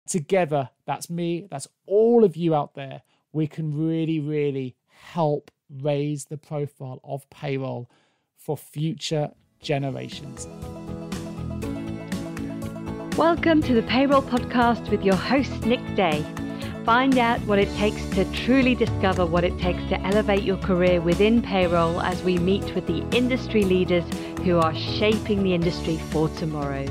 Together, that's me, that's all of you out there, we can really, really help raise the profile of payroll for future generations. Welcome to the Payroll Podcast with your host, Nick Day. Find out what it takes to truly discover what it takes to elevate your career within payroll as we meet with the industry leaders who are shaping the industry for tomorrow.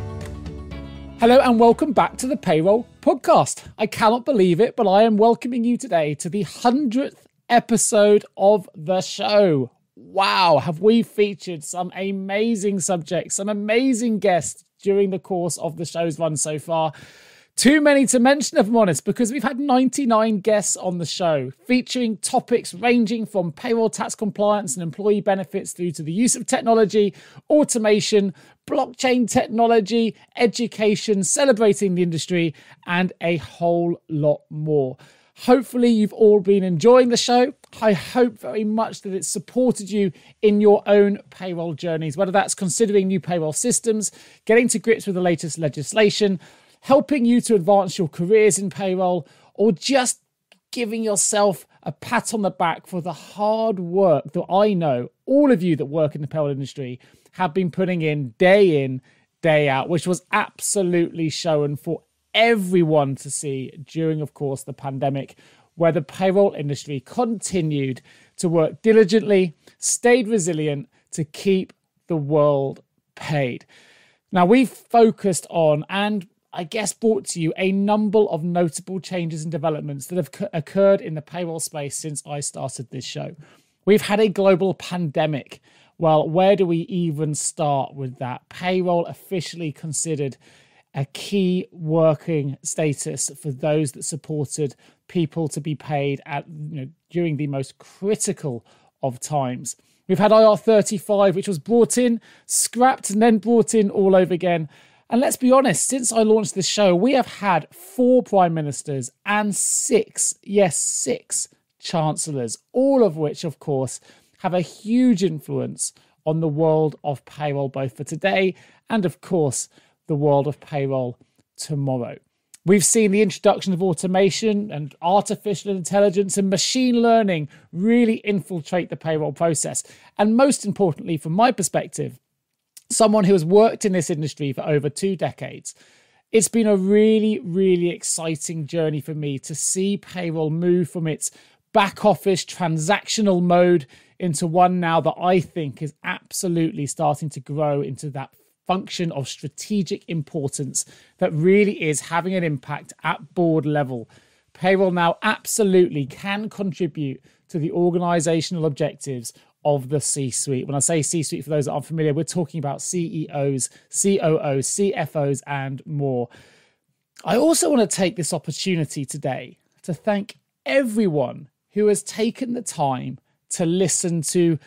Hello and welcome back to the Payroll Podcast. I cannot believe it, but I am welcoming you today to the 100th episode of the show. Wow, have we featured some amazing subjects, some amazing guests during the course of the show's run so far. Too many to mention, if I'm honest, because we've had 99 guests on the show, featuring topics ranging from payroll tax compliance and employee benefits through to the use of technology, automation, blockchain technology, education, celebrating the industry, and a whole lot more. Hopefully you've all been enjoying the show. I hope very much that it's supported you in your own payroll journeys, whether that's considering new payroll systems, getting to grips with the latest legislation, helping you to advance your careers in payroll, or just giving yourself a pat on the back for the hard work that I know all of you that work in the payroll industry have been putting in, day out, which was absolutely shown for everyone to see during, of course, the pandemic, where the payroll industry continued to work diligently, stayed resilient to keep the world paid. Now, we've focused on and I guess brought to you a number of notable changes and developments that have occurred in the payroll space since I started this show. We've had a global pandemic. Well, where do we even start with that? Payroll officially considered a key working status for those that supported people to be paid at, during the most critical of times. We've had IR35, which was brought in, scrapped, and then brought in all over again. And let's be honest, since I launched this show, we have had 4 prime ministers and 6 chancellors, all of which, of course, have a huge influence on the world of payroll, both for today and, of course, the world of payroll tomorrow. We've seen the introduction of automation and artificial intelligence and machine learning really infiltrate the payroll process. And most importantly, from my perspective, someone who has worked in this industry for over 2 decades, it's been a really, really exciting journey for me to see payroll move from its back office transactional mode into one now that I think is absolutely starting to grow into that function of strategic importance that really is having an impact at board level. Payroll now absolutely can contribute to the organizational objectives of the C-suite. When I say C-suite, for those that aren't familiar, we're talking about CEOs, COOs, CFOs, and more. I also want to take this opportunity today to thank everyone who has taken the time to listen to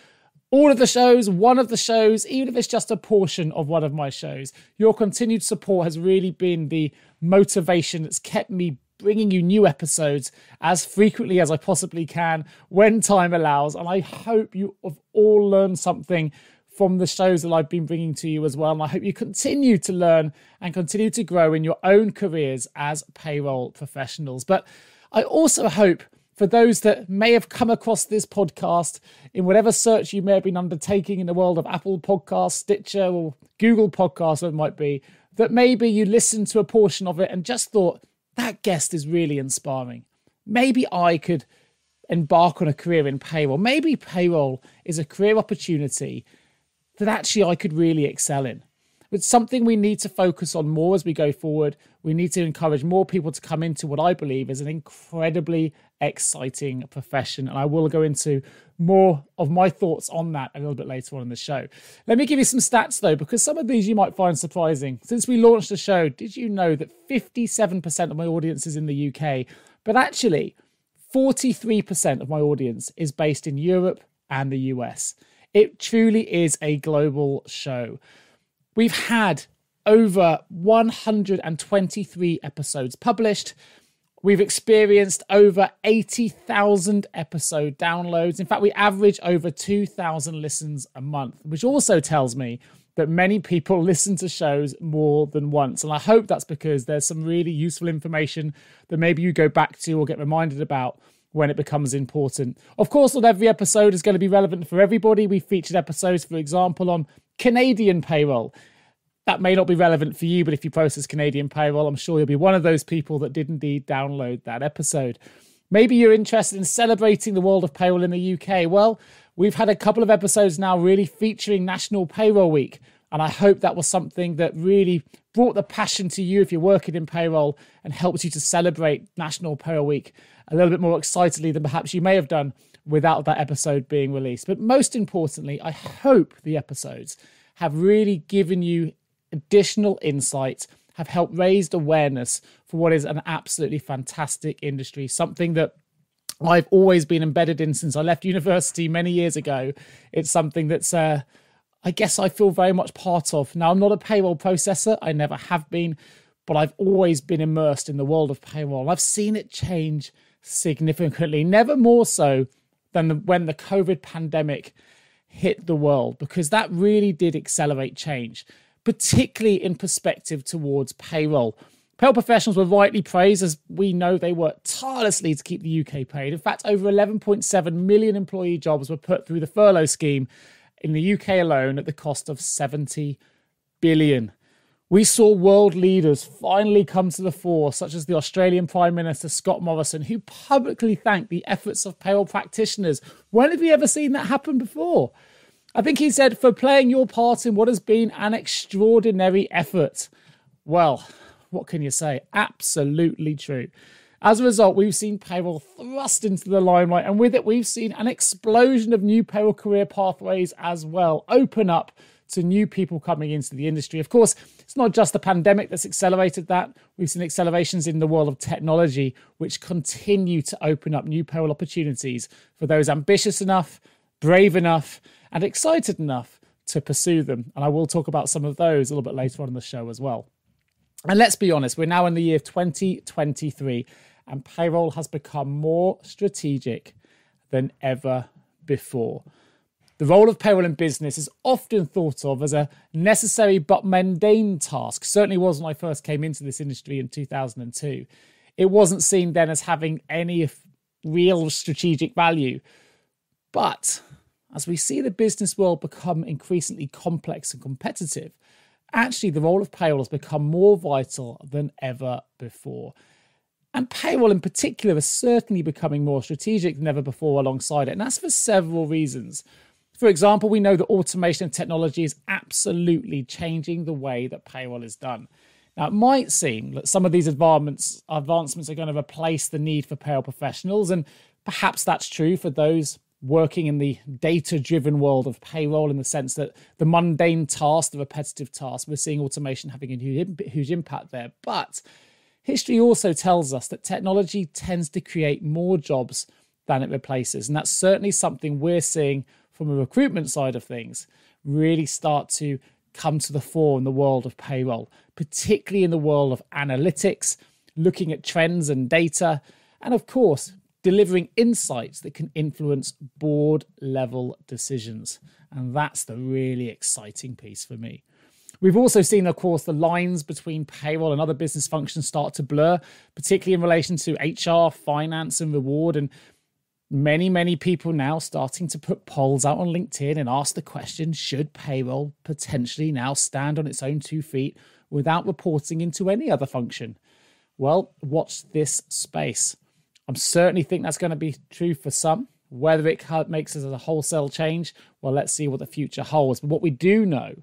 all of the shows, one of the shows, even if it's just a portion of one of my shows. Your continued support has really been the motivation that's kept me bringing you new episodes as frequently as I possibly can when time allows. And I hope you have all learned something from the shows that I've been bringing to you as well. And I hope you continue to learn and continue to grow in your own careers as payroll professionals. But I also hope for those that may have come across this podcast in whatever search you may have been undertaking in the world of Apple Podcasts, Stitcher, or Google Podcasts, whatever it might be, that maybe you listened to a portion of it and just thought, that guest is really inspiring. Maybe I could embark on a career in payroll. Maybe payroll is a career opportunity that actually I could really excel in. It's something we need to focus on more as we go forward. We need to encourage more people to come into what I believe is an incredibly exciting profession. And I will go into more of my thoughts on that a little bit later on in the show. Let me give you some stats though, because some of these you might find surprising. Since we launched the show, did you know that 57% of my audience is in the UK, but actually 43% of my audience is based in Europe and the US. It truly is a global show. We've had over 123 episodes published. We've experienced over 80,000 episode downloads. In fact, we average over 2,000 listens a month, which also tells me that many people listen to shows more than once. And I hope that's because there's some really useful information that maybe you go back to or get reminded about when it becomes important. Of course, not every episode is going to be relevant for everybody. We featured episodes, for example, on Canadian payroll. That may not be relevant for you, but if you process Canadian payroll, I'm sure you'll be one of those people that did indeed download that episode. Maybe you're interested in celebrating the world of payroll in the UK. Well, we've had a couple of episodes now really featuring National Payroll Week, and I hope that was something that really brought the passion to you if you're working in payroll and helps you to celebrate National Payroll Week a little bit more excitedly than perhaps you may have done without that episode being released. But most importantly, I hope the episodes have really given you additional insight, have helped raise awareness for what is an absolutely fantastic industry, something that I've always been embedded in since I left university many years ago. It's something that's, I guess I feel very much part of. Now, I'm not a payroll processor. I never have been, but I've always been immersed in the world of payroll. I've seen it change significantly, never more so than when the COVID pandemic hit the world, because that really did accelerate change, particularly in perspective towards payroll. Payroll professionals were rightly praised, as we know they worked tirelessly to keep the UK paid. In fact, over 11.7 million employee jobs were put through the furlough scheme in the UK alone at the cost of 70 billion. We saw world leaders finally come to the fore, such as the Australian Prime Minister Scott Morrison, who publicly thanked the efforts of payroll practitioners. When have we ever seen that happen before? I think he said, for playing your part in what has been an extraordinary effort. Well, what can you say? Absolutely true. As a result, we've seen payroll thrust into the limelight, and with it, we've seen an explosion of new payroll career pathways as well open up to new people coming into the industry. Of course, it's not just the pandemic that's accelerated that. We've seen accelerations in the world of technology, which continue to open up new payroll opportunities for those ambitious enough, brave enough, and excited enough to pursue them. And I will talk about some of those a little bit later on in the show as well. And let's be honest, we're now in the year of 2023, and payroll has become more strategic than ever before. The role of payroll in business is often thought of as a necessary but mundane task. Certainly was when I first came into this industry in 2002. It wasn't seen then as having any real strategic value. But as we see the business world become increasingly complex and competitive, actually the role of payroll has become more vital than ever before. And payroll in particular is certainly becoming more strategic than ever before alongside it. And that's for several reasons. For example, we know that automation and technology is absolutely changing the way that payroll is done. Now, it might seem that some of these advancements are going to replace the need for payroll professionals, and perhaps that's true for those working in the data-driven world of payroll, in the sense that the mundane task, the repetitive task, we're seeing automation having a huge impact there. But history also tells us that technology tends to create more jobs than it replaces, and that's certainly something we're seeing from a recruitment side of things really start to come to the fore in the world of payroll, particularly in the world of analytics, looking at trends and data, and of course, delivering insights that can influence board level decisions. And that's the really exciting piece for me. We've also seen, of course, the lines between payroll and other business functions start to blur, particularly in relation to HR, finance, and reward. And many people now starting to put polls out on LinkedIn and ask the question, should payroll potentially now stand on its own 2 feet without reporting into any other function? Well, watch this space. I certainly think that's going to be true for some. Whether it makes it a wholesale change, well, let's see what the future holds. But what we do know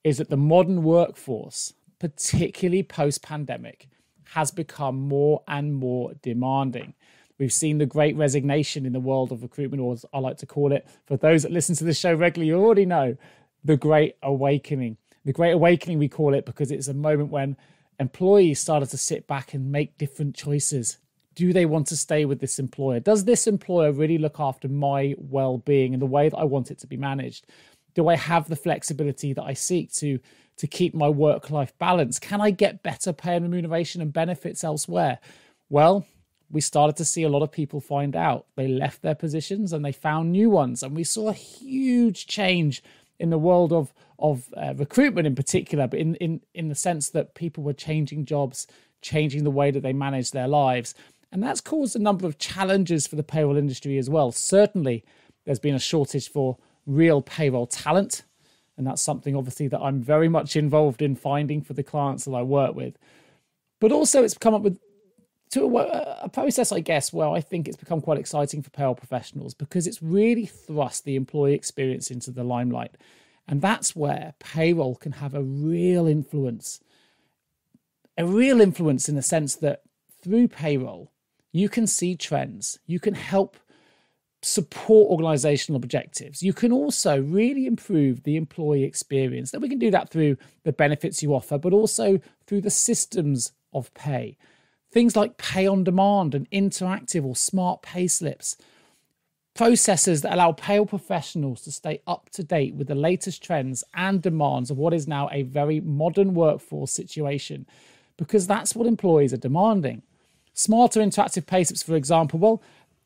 is that the modern workforce, particularly post-pandemic, has become more and more demanding. We've seen the great resignation in the world of recruitment, or as I like to call it, for those that listen to this show regularly, you already know, the Great Awakening. The Great Awakening, we call it, because it's a moment when employees started to sit back and make different choices. Do they want to stay with this employer? Does this employer really look after my well-being in the way that I want it to be managed? Do I have the flexibility that I seek to keep my work-life balance? Can I get better pay and remuneration and benefits elsewhere? Well, we started to see a lot of people find out. They left their positions and they found new ones. And we saw a huge change in the world of recruitment in particular, but in the sense that people were changing jobs, changing the way that they manage their lives. And that's caused a number of challenges for the payroll industry as well. Certainly, there's been a shortage for real payroll talent. And that's something, obviously, that I'm very much involved in finding for the clients that I work with. But also, it's come up with a process, I guess, where I think it's become quite exciting for payroll professionals because it's really thrust the employee experience into the limelight. And that's where payroll can have a real influence in the sense that through payroll, you can see trends, you can help support organizational objectives. You can also really improve the employee experience. That we can do that through the benefits you offer, but also through the systems of pay. Things like pay on demand and interactive or smart pay slips. Processes that allow payroll professionals to stay up to date with the latest trends and demands of what is now a very modern workforce situation, because that's what employees are demanding. Smarter interactive pay slips, for example, well,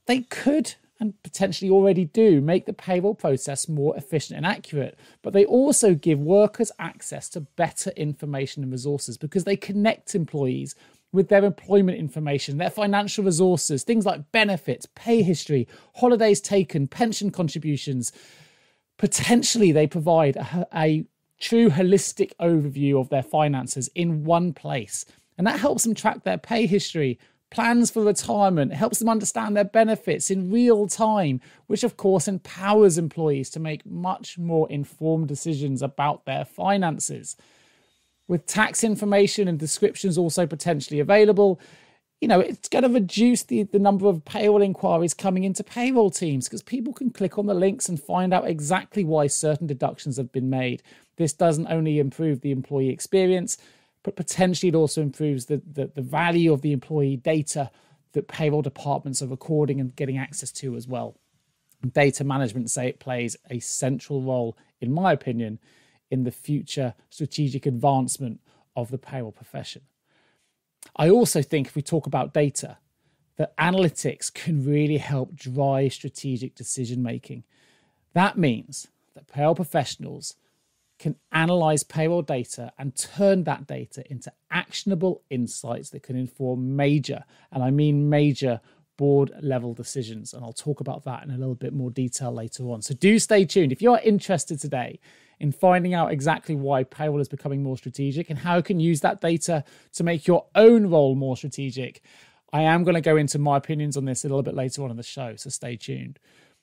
they could and potentially already do make the payroll process more efficient and accurate, but they also give workers access to better information and resources because they connect employees with their employment information, their financial resources, things like benefits, pay history, holidays taken, pension contributions. Potentially, they provide a true holistic overview of their finances in one place. And that helps them track their pay history, plans for retirement, helps them understand their benefits in real time, which of course empowers employees to make much more informed decisions about their finances. With tax information and descriptions also potentially available, it's going to reduce the number of payroll inquiries coming into payroll teams because people can click on the links and find out exactly why certain deductions have been made. This doesn't only improve the employee experience, but potentially it also improves the value of the employee data that payroll departments are recording and getting access to as well. Data management, it plays a central role, in my opinion, in the future strategic advancement of the payroll profession. I also think if we talk about data, that analytics can really help drive strategic decision making. That means that payroll professionals can analyze payroll data and turn that data into actionable insights that can inform major, and I mean major, board level decisions. And I'll talk about that in a little bit more detail later on. So do stay tuned. If you're interested today in finding out exactly why payroll is becoming more strategic and how you can use that data to make your own role more strategic, I am going to go into my opinions on this a little bit later on in the show. So stay tuned.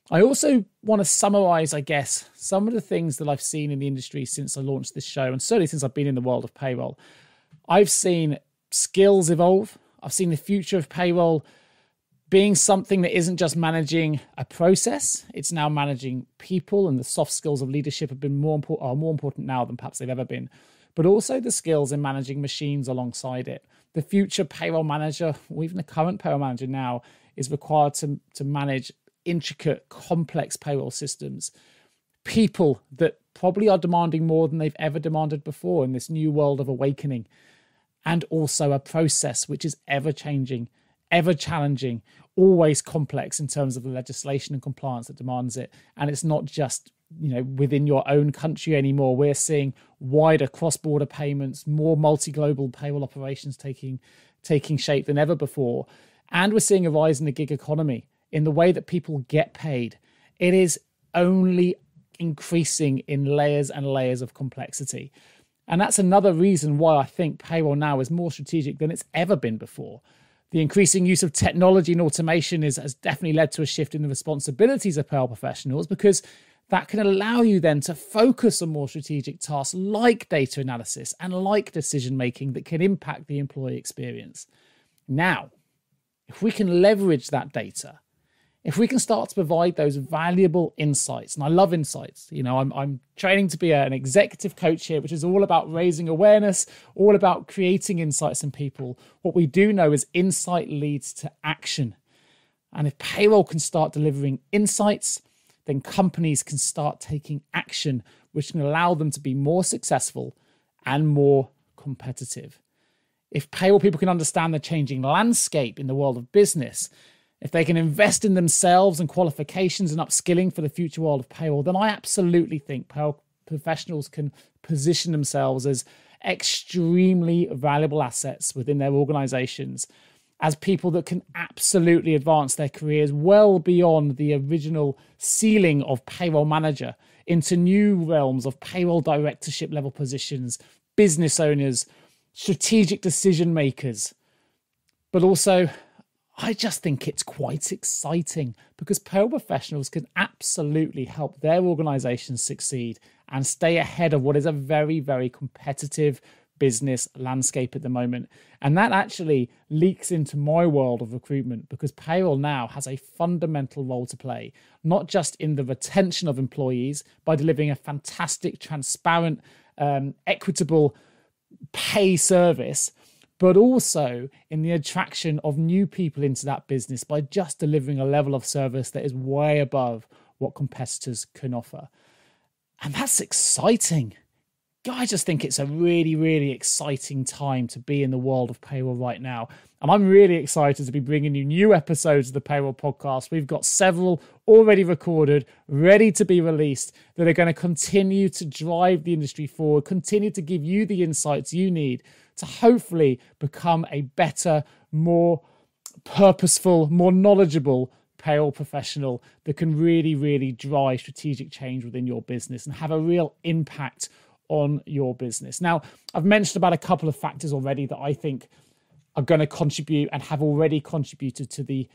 I also want to summarize, I guess, some of the things that I've seen in the industry since I launched this show, and certainly since I've been in the world of payroll. I've seen skills evolve. I've seen the future of payroll being something that isn't just managing a process, it's now managing people, and the soft skills of leadership have been more important now than perhaps they've ever been, but also the skills in managing machines alongside it. The future payroll manager, or even the current payroll manager now, is required to manage intricate, complex payroll systems. People that probably are demanding more than they've ever demanded before in this new world of awakening, and also a process which is ever changing, ever challenging, always complex in terms of the legislation and compliance that demands it. And it's not just, within your own country anymore. We're seeing wider cross-border payments, more multi-global payroll operations taking shape than ever before. And we're seeing a rise in the gig economy in the way that people get paid. It is only increasing in layers and layers of complexity. And that's another reason why I think payroll now is more strategic than it's ever been before. The increasing use of technology and automation has definitely led to a shift in the responsibilities of payroll professionals, because that can allow you then to focus on more strategic tasks like data analysis and like decision making that can impact the employee experience. Now, if we can leverage that data, if we can start to provide those valuable insights, and I love insights, I'm training to be an executive coach here, which is all about raising awareness, all about creating insights in people. What we do know is insight leads to action. And if payroll can start delivering insights, then companies can start taking action, which can allow them to be more successful and more competitive. If payroll people can understand the changing landscape in the world of business, if they can invest in themselves and qualifications and upskilling for the future world of payroll, then I absolutely think payroll professionals can position themselves as extremely valuable assets within their organizations, as people that can absolutely advance their careers well beyond the original ceiling of payroll manager into new realms of payroll directorship level positions, business owners, strategic decision makers. But also, I just think it's quite exciting because payroll professionals can absolutely help their organizations succeed and stay ahead of what is a very, very competitive business landscape at the moment. And that actually leaks into my world of recruitment because payroll now has a fundamental role to play, not just in the retention of employees by delivering a fantastic, transparent, equitable pay service, but also in the attraction of new people into that business by just delivering a level of service that is way above what competitors can offer. And that's exciting. I just think it's a really, really exciting time to be in the world of payroll right now. And I'm really excited to be bringing you new episodes of the Payroll Podcast. We've got several already recorded, ready to be released, that are going to continue to drive the industry forward, continue to give you the insights you need to hopefully become a better, more purposeful, more knowledgeable payroll professional that can really, really drive strategic change within your business and have a real impact on your business. Now, I've mentioned about a couple of factors already that I think are going to contribute and have already contributed to the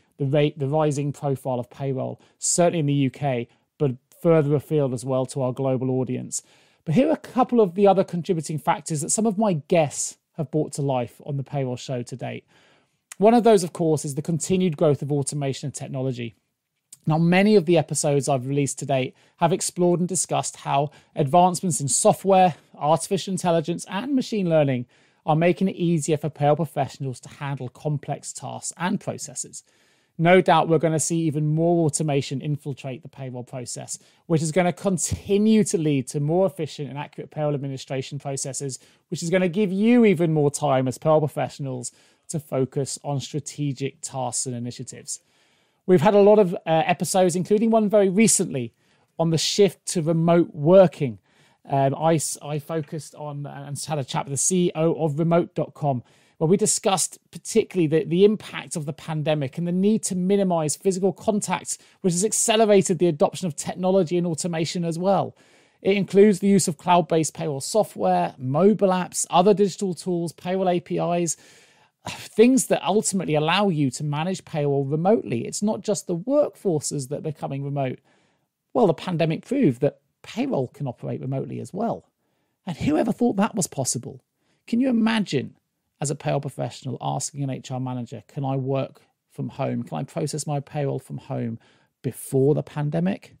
rising profile of payroll, certainly in the UK, but further afield as well to our global audience. But here are a couple of the other contributing factors that some of my guests have brought to life on the payroll show to date. One of those, of course, is the continued growth of automation and technology. Now, many of the episodes I've released to date have explored and discussed how advancements in software, artificial intelligence, and machine learning are making it easier for payroll professionals to handle complex tasks and processes. No doubt we're going to see even more automation infiltrate the payroll process, which is going to continue to lead to more efficient and accurate payroll administration processes, which is going to give you even more time as payroll professionals to focus on strategic tasks and initiatives. We've had a lot of episodes, including one very recently on the shift to remote working. I focused on and had a chat with the CEO of remote.com, where we discussed particularly the impact of the pandemic and the need to minimize physical contact, which has accelerated the adoption of technology and automation as well. It includes the use of cloud-based payroll software, mobile apps, other digital tools, payroll APIs, things that ultimately allow you to manage payroll remotely. It's not just the workforces that are becoming remote. Well, the pandemic proved that payroll can operate remotely as well. And who ever thought that was possible? Can you imagine, as a payroll professional, asking an HR manager, can I work from home? Can I process my payroll from home before the pandemic?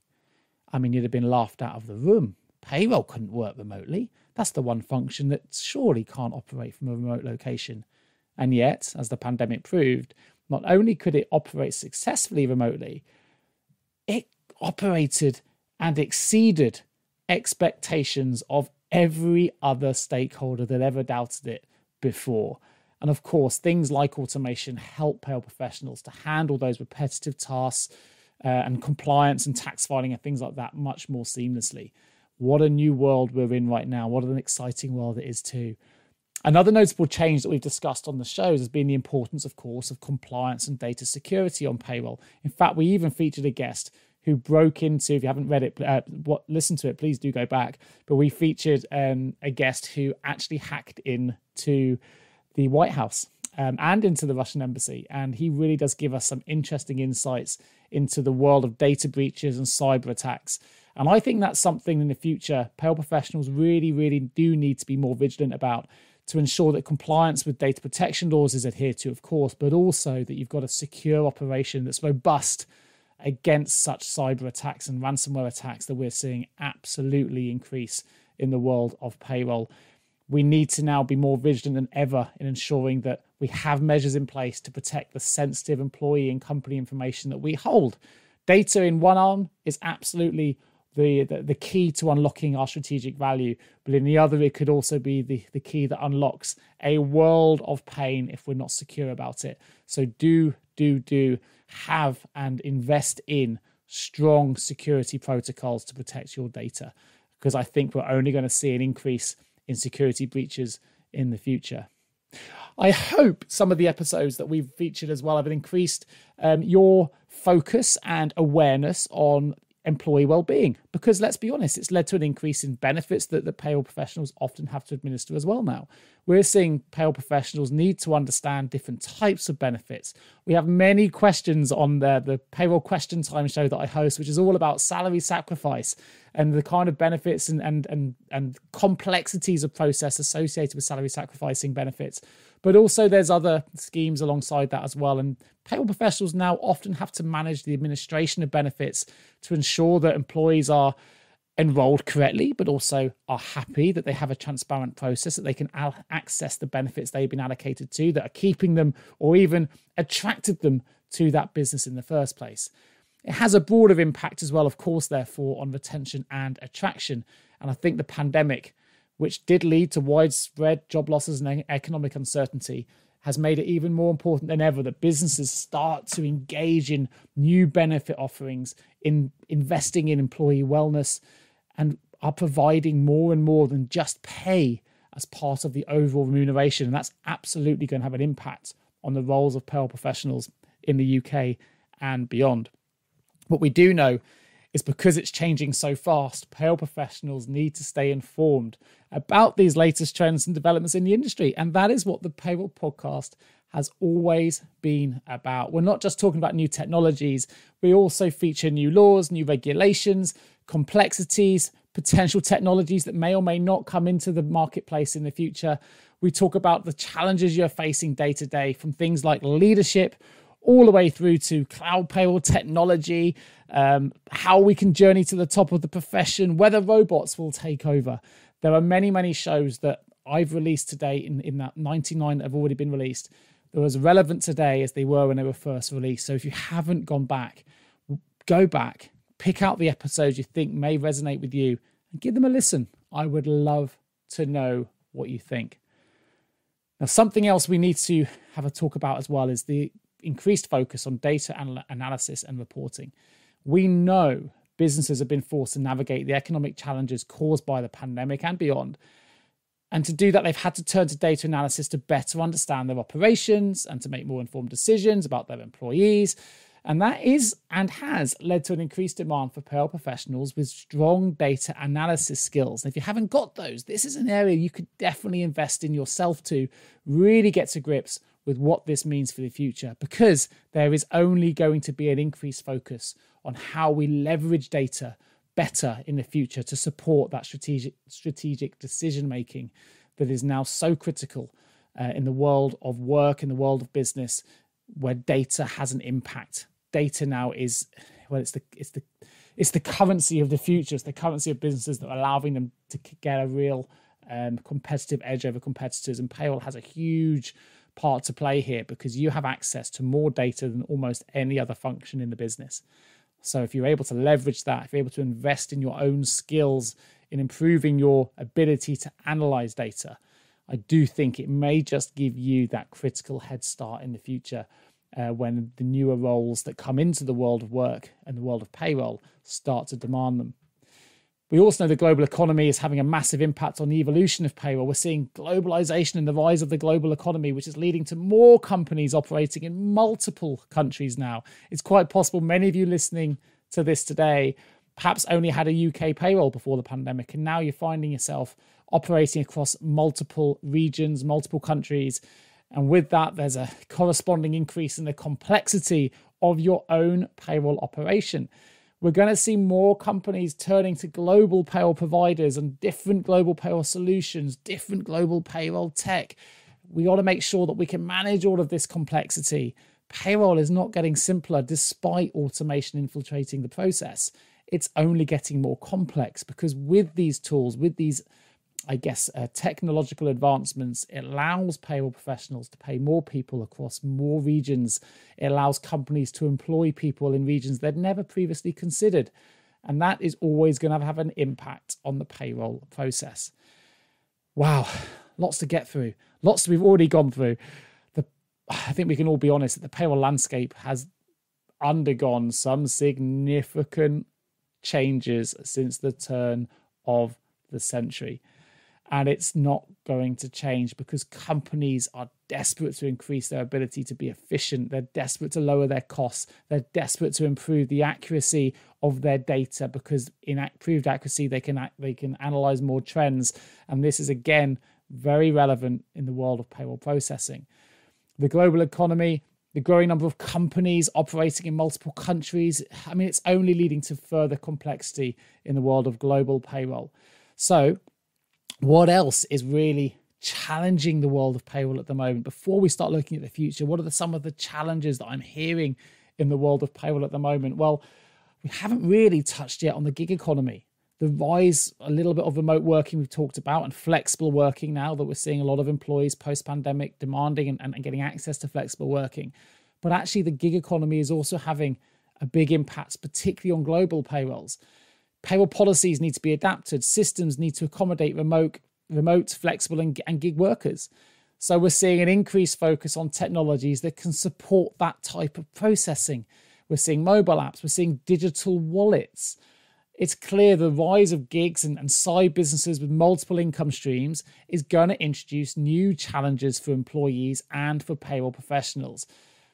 I mean, you'd have been laughed out of the room. Payroll couldn't work remotely. That's the one function that surely can't operate from a remote location. And yet, as the pandemic proved, not only could it operate successfully remotely, it operated and exceeded expectations of every other stakeholder that ever doubted it before. And of course, things like automation help payroll professionals to handle those repetitive tasks and compliance and tax filing and things like that much more seamlessly. What a new world we're in right now. What an exciting world it is too. Another notable change that we've discussed on the shows has been the importance, of course, of compliance and data security on payroll. In fact, we even featured a guest who broke into, if you haven't read it, listen to it, please do go back. But we featured a guest who actually hacked into the White House and into the Russian embassy. And he really does give us some interesting insights into the world of data breaches and cyber attacks. And I think that's something in the future payroll professionals really, really do need to be more vigilant about, to ensure that compliance with data protection laws is adhered to, of course, but also that you've got a secure operation that's robust against such cyber attacks and ransomware attacks that we're seeing absolutely increase in the world of payroll. We need to now be more vigilant than ever in ensuring that we have measures in place to protect the sensitive employee and company information that we hold. Data in one arm is absolutely the key to unlocking our strategic value, but in the other, it could also be the key that unlocks a world of pain if we're not secure about it. So do have and invest in strong security protocols to protect your data. because I think we're only going to see an increase in security breaches in the future. I hope some of the episodes that we've featured as well have increased your focus and awareness on employee well-being, because let's be honest, it's led to an increase in benefits that the payroll professionals often have to administer as well now. We're seeing payroll professionals need to understand different types of benefits. We have many questions on the Payroll Question Time show that I host, which is all about salary sacrifice and the kind of benefits and complexities of process associated with salary sacrificing benefits. But also there's other schemes alongside that as well. And payroll professionals now often have to manage the administration of benefits to ensure that employees are enrolled correctly, but also are happy that they have a transparent process, that they can access the benefits they've been allocated to, that are keeping them or even attracted them to that business in the first place. It has a broader impact as well, of course, therefore, on retention and attraction. And I think the pandemic, which did lead to widespread job losses and economic uncertainty, has made it even more important than ever that businesses start to engage in new benefit offerings, in investing in employee wellness, and are providing more and more than just pay as part of the overall remuneration. And that's absolutely going to have an impact on the roles of payroll professionals in the UK and beyond. What we do know is because it's changing so fast, payroll professionals need to stay informed about these latest trends and developments in the industry. And that is what the Payroll Podcast has always been about. We're not just talking about new technologies. We also feature new laws, new regulations, complexities, potential technologies that may or may not come into the marketplace in the future. We talk about the challenges you're facing day to day, from things like leadership all the way through to cloud payroll technology, how we can journey to the top of the profession, whether robots will take over. There are many, many shows that I've released today in that 99 that have already been released. They're as relevant today as they were when they were first released. So if you haven't gone back, go back, pick out the episodes you think may resonate with you and give them a listen. I would love to know what you think. Now, something else we need to have a talk about as well is the increased focus on data analysis and reporting. We know businesses have been forced to navigate the economic challenges caused by the pandemic and beyond. And to do that, they've had to turn to data analysis to better understand their operations and to make more informed decisions about their employees. And that is and has led to an increased demand for payroll professionals with strong data analysis skills. And if you haven't got those, this is an area you could definitely invest in yourself to really get to grips with what this means for the future, because there is only going to be an increased focus on how we leverage data better in the future to support that strategic decision making that is now so critical in the world of work, in the world of business, where data has an impact. Data now is, well, it's the currency of the future. It's the currency of businesses that are allowing them to get a real competitive edge over competitors. And payroll has a huge part to play here because you have access to more data than almost any other function in the business. So if you're able to leverage that, if you're able to invest in your own skills in improving your ability to analyze data, I do think it may just give you that critical head start in the future when the newer roles that come into the world of work and the world of payroll start to demand them. We also know the global economy is having a massive impact on the evolution of payroll. We're seeing globalization and the rise of the global economy, which is leading to more companies operating in multiple countries now. It's quite possible many of you listening to this today perhaps only had a UK payroll before the pandemic, and now you're finding yourself operating across multiple regions, multiple countries. And with that, there's a corresponding increase in the complexity of your own payroll operation. We're going to see more companies turning to global payroll providers and different global payroll solutions, different global payroll tech. We got to make sure that we can manage all of this complexity. Payroll is not getting simpler despite automation infiltrating the process. It's only getting more complex because with these tools, with these technological advancements, it allows payroll professionals to pay more people across more regions. It allows companies to employ people in regions they'd never previously considered. And that is always going to have an impact on the payroll process. Wow, lots to get through. Lots that we've already gone through. I think we can all be honest that the payroll landscape has undergone some significant changes since the turn of the century. And it's not going to change because companies are desperate to increase their ability to be efficient. They're desperate to lower their costs. They're desperate to improve the accuracy of their data because in improved accuracy, they can analyze more trends. And this is, again, very relevant in the world of payroll processing. The global economy, the growing number of companies operating in multiple countries, it's only leading to further complexity in the world of global payroll. So what else is really challenging the world of payroll at the moment? Before we start looking at the future, what are some of the challenges that I'm hearing in the world of payroll at the moment? Well, we haven't really touched yet on the gig economy. The rise, a little bit of remote working we've talked about, and flexible working now that we're seeing a lot of employees post-pandemic demanding and getting access to flexible working. But actually the gig economy is also having a big impact, particularly on global payrolls. Payroll policies need to be adapted. Systems need to accommodate remote, flexible and gig workers. So we're seeing an increased focus on technologies that can support that type of processing. We're seeing mobile apps. We're seeing digital wallets. It's clear the rise of gigs and side businesses with multiple income streams is going to introduce new challenges for employees and for payroll professionals.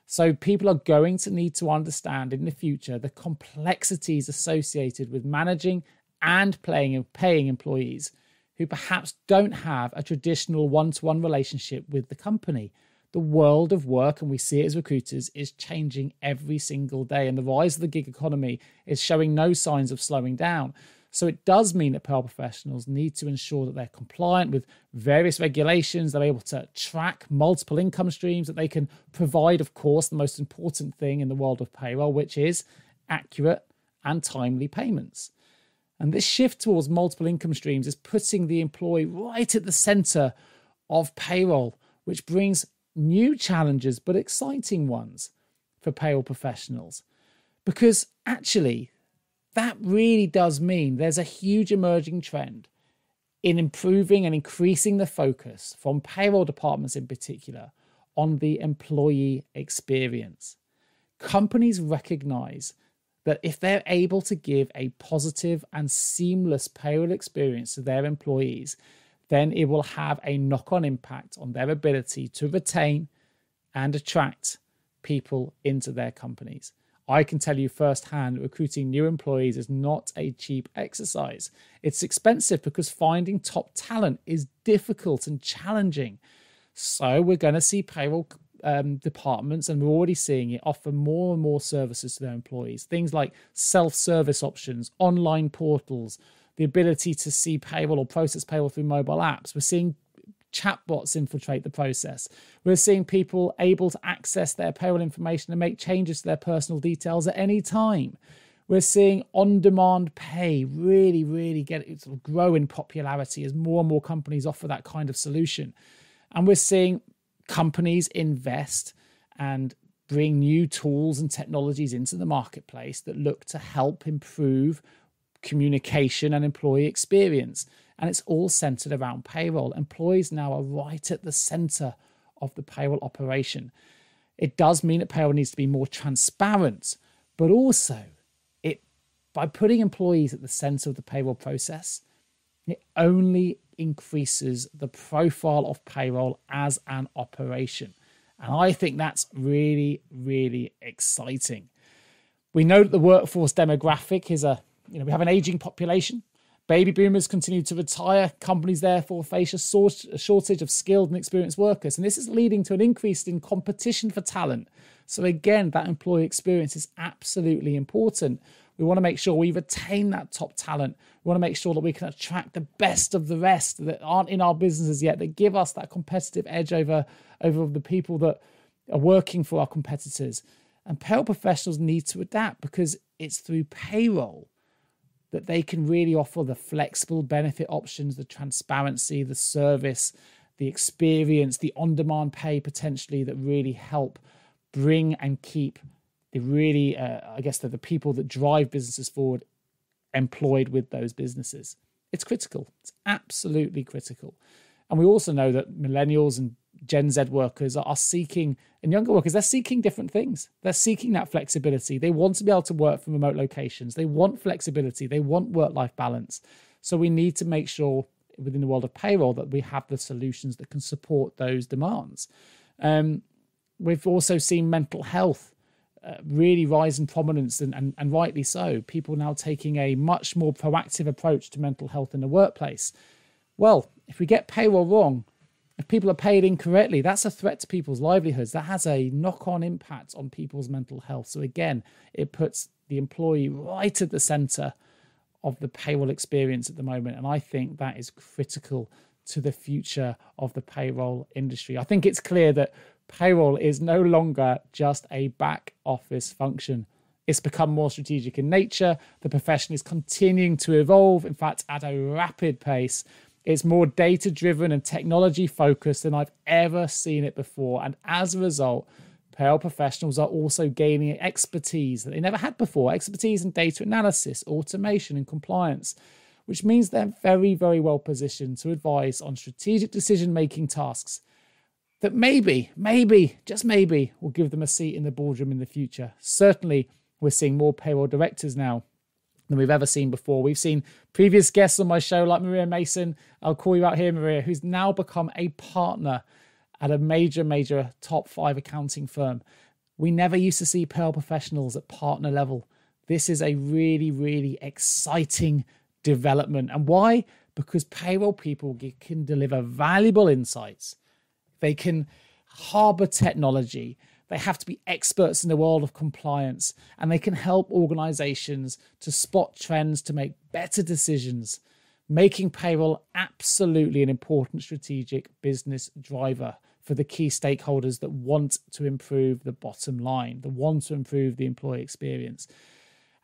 So people are going to need to understand in the future the complexities associated with managing and paying employees who perhaps don't have a traditional one-to-one relationship with the company. The world of work, and we see it as recruiters, is changing every single day. And the rise of the gig economy is showing no signs of slowing down. So it does mean that payroll professionals need to ensure that they're compliant with various regulations, they're able to track multiple income streams, that they can provide, of course, the most important thing in the world of payroll, which is accurate and timely payments. And this shift towards multiple income streams is putting the employee right at the center of payroll, which brings new challenges, but exciting ones for payroll professionals. Because actually, that really does mean there's a huge emerging trend in improving and increasing the focus from payroll departments in particular on the employee experience. Companies recognize that if they're able to give a positive and seamless payroll experience to their employees, then it will have a knock-on impact on their ability to retain and attract people into their companies. I can tell you firsthand, recruiting new employees is not a cheap exercise. It's expensive because finding top talent is difficult and challenging. So we're going to see payroll departments, and we're already seeing it, offer more and more services to their employees. Things like self-service options, online portals, the ability to see payroll or process payroll through mobile apps. We're seeing chatbots infiltrate the process. We're seeing people able to access their payroll information and make changes to their personal details at any time. We're seeing on-demand pay really grow in popularity as more and more companies offer that kind of solution. And we're seeing companies invest and bring new tools and technologies into the marketplace that look to help improve communication and employee experience. And it's all centered around payroll. Employees now are right at the center of the payroll operation. It does mean that payroll needs to be more transparent, but also by putting employees at the center of the payroll process, it only increases the profile of payroll as an operation. And I think that's really, really exciting. We know that the workforce demographic is we have an aging population. Baby boomers continue to retire. Companies therefore face a shortage of skilled and experienced workers. And this is leading to an increase in competition for talent. So again, that employee experience is absolutely important. We want to make sure we retain that top talent. We want to make sure that we can attract the best of the rest that aren't in our businesses yet, that give us that competitive edge over the people that are working for our competitors. And payroll professionals need to adapt because it's through payroll that they can really offer the flexible benefit options, the transparency, the service, the experience, the on-demand pay potentially that really help bring and keep the really, the people that drive businesses forward employed with those businesses. It's critical. It's absolutely critical. And we also know that millennials and Gen Z workers are seeking, and younger workers, they're seeking different things. They're seeking that flexibility. They want to be able to work from remote locations. They want flexibility. They want work-life balance. So we need to make sure within the world of payroll that we have the solutions that can support those demands. We've also seen mental health really rise in prominence, and rightly so. People now taking a much more proactive approach to mental health in the workplace. Well, if we get payroll wrong, if people are paid incorrectly, that's a threat to people's livelihoods. That has a knock-on impact on people's mental health. So again, it puts the employee right at the center of the payroll experience at the moment. And I think that is critical to the future of the payroll industry. I think it's clear that payroll is no longer just a back office function. It's become more strategic in nature. The profession is continuing to evolve, in fact, at a rapid pace. It's more data-driven and technology-focused than I've ever seen it before. And as a result, payroll professionals are also gaining expertise that they never had before, expertise in data analysis, automation, and compliance, which means they're very, very well positioned to advise on strategic decision-making tasks that maybe, just maybe, will give them a seat in the boardroom in the future. Certainly, we're seeing more payroll directors now than we've ever seen before. We've seen previous guests on my show like Maria Mason. I'll call you out here, Maria, who's now become a partner at a major top 5 accounting firm. We never used to see payroll professionals at partner level. This is a really, really exciting development. And why? Because payroll people can deliver valuable insights. They can harbor technology. They have to be experts in the world of compliance, and they can help organizations to spot trends, to make better decisions, making payroll absolutely an important strategic business driver for the key stakeholders that want to improve the bottom line, that want to improve the employee experience.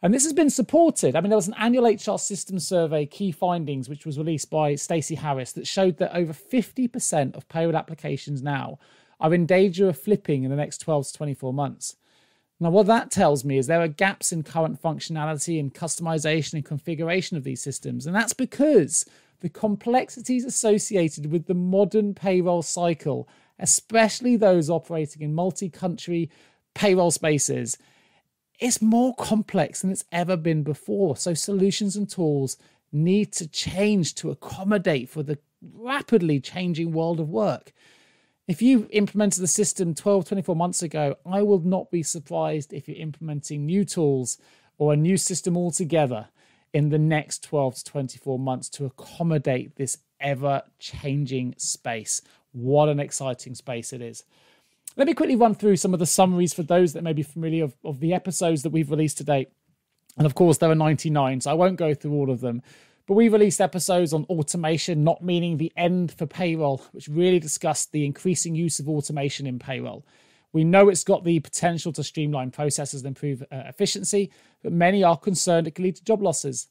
And this has been supported. I mean, there was an annual HR systems survey, key findings, which was released by Stacey Harris, that showed that over 50% of payroll applications now are in danger of flipping in the next 12 to 24 months. Now, what that tells me is there are gaps in current functionality and customization and configuration of these systems. And that's because the complexities associated with the modern payroll cycle, especially those operating in multi-country payroll spaces, it's more complex than it's ever been before. So solutions and tools need to change to accommodate for the rapidly changing world of work. If you implemented the system 12, 24 months ago, I will not be surprised if you're implementing new tools or a new system altogether in the next 12 to 24 months to accommodate this ever-changing space. What an exciting space it is. Let me quickly run through some of the summaries for those that may be familiar of the episodes that we've released to date. And of course, there are 99, so I won't go through all of them. But we released episodes on automation not meaning the end for payroll, which really discussed the increasing use of automation in payroll. We know it's got the potential to streamline processes and improve efficiency, but many are concerned it can lead to job losses.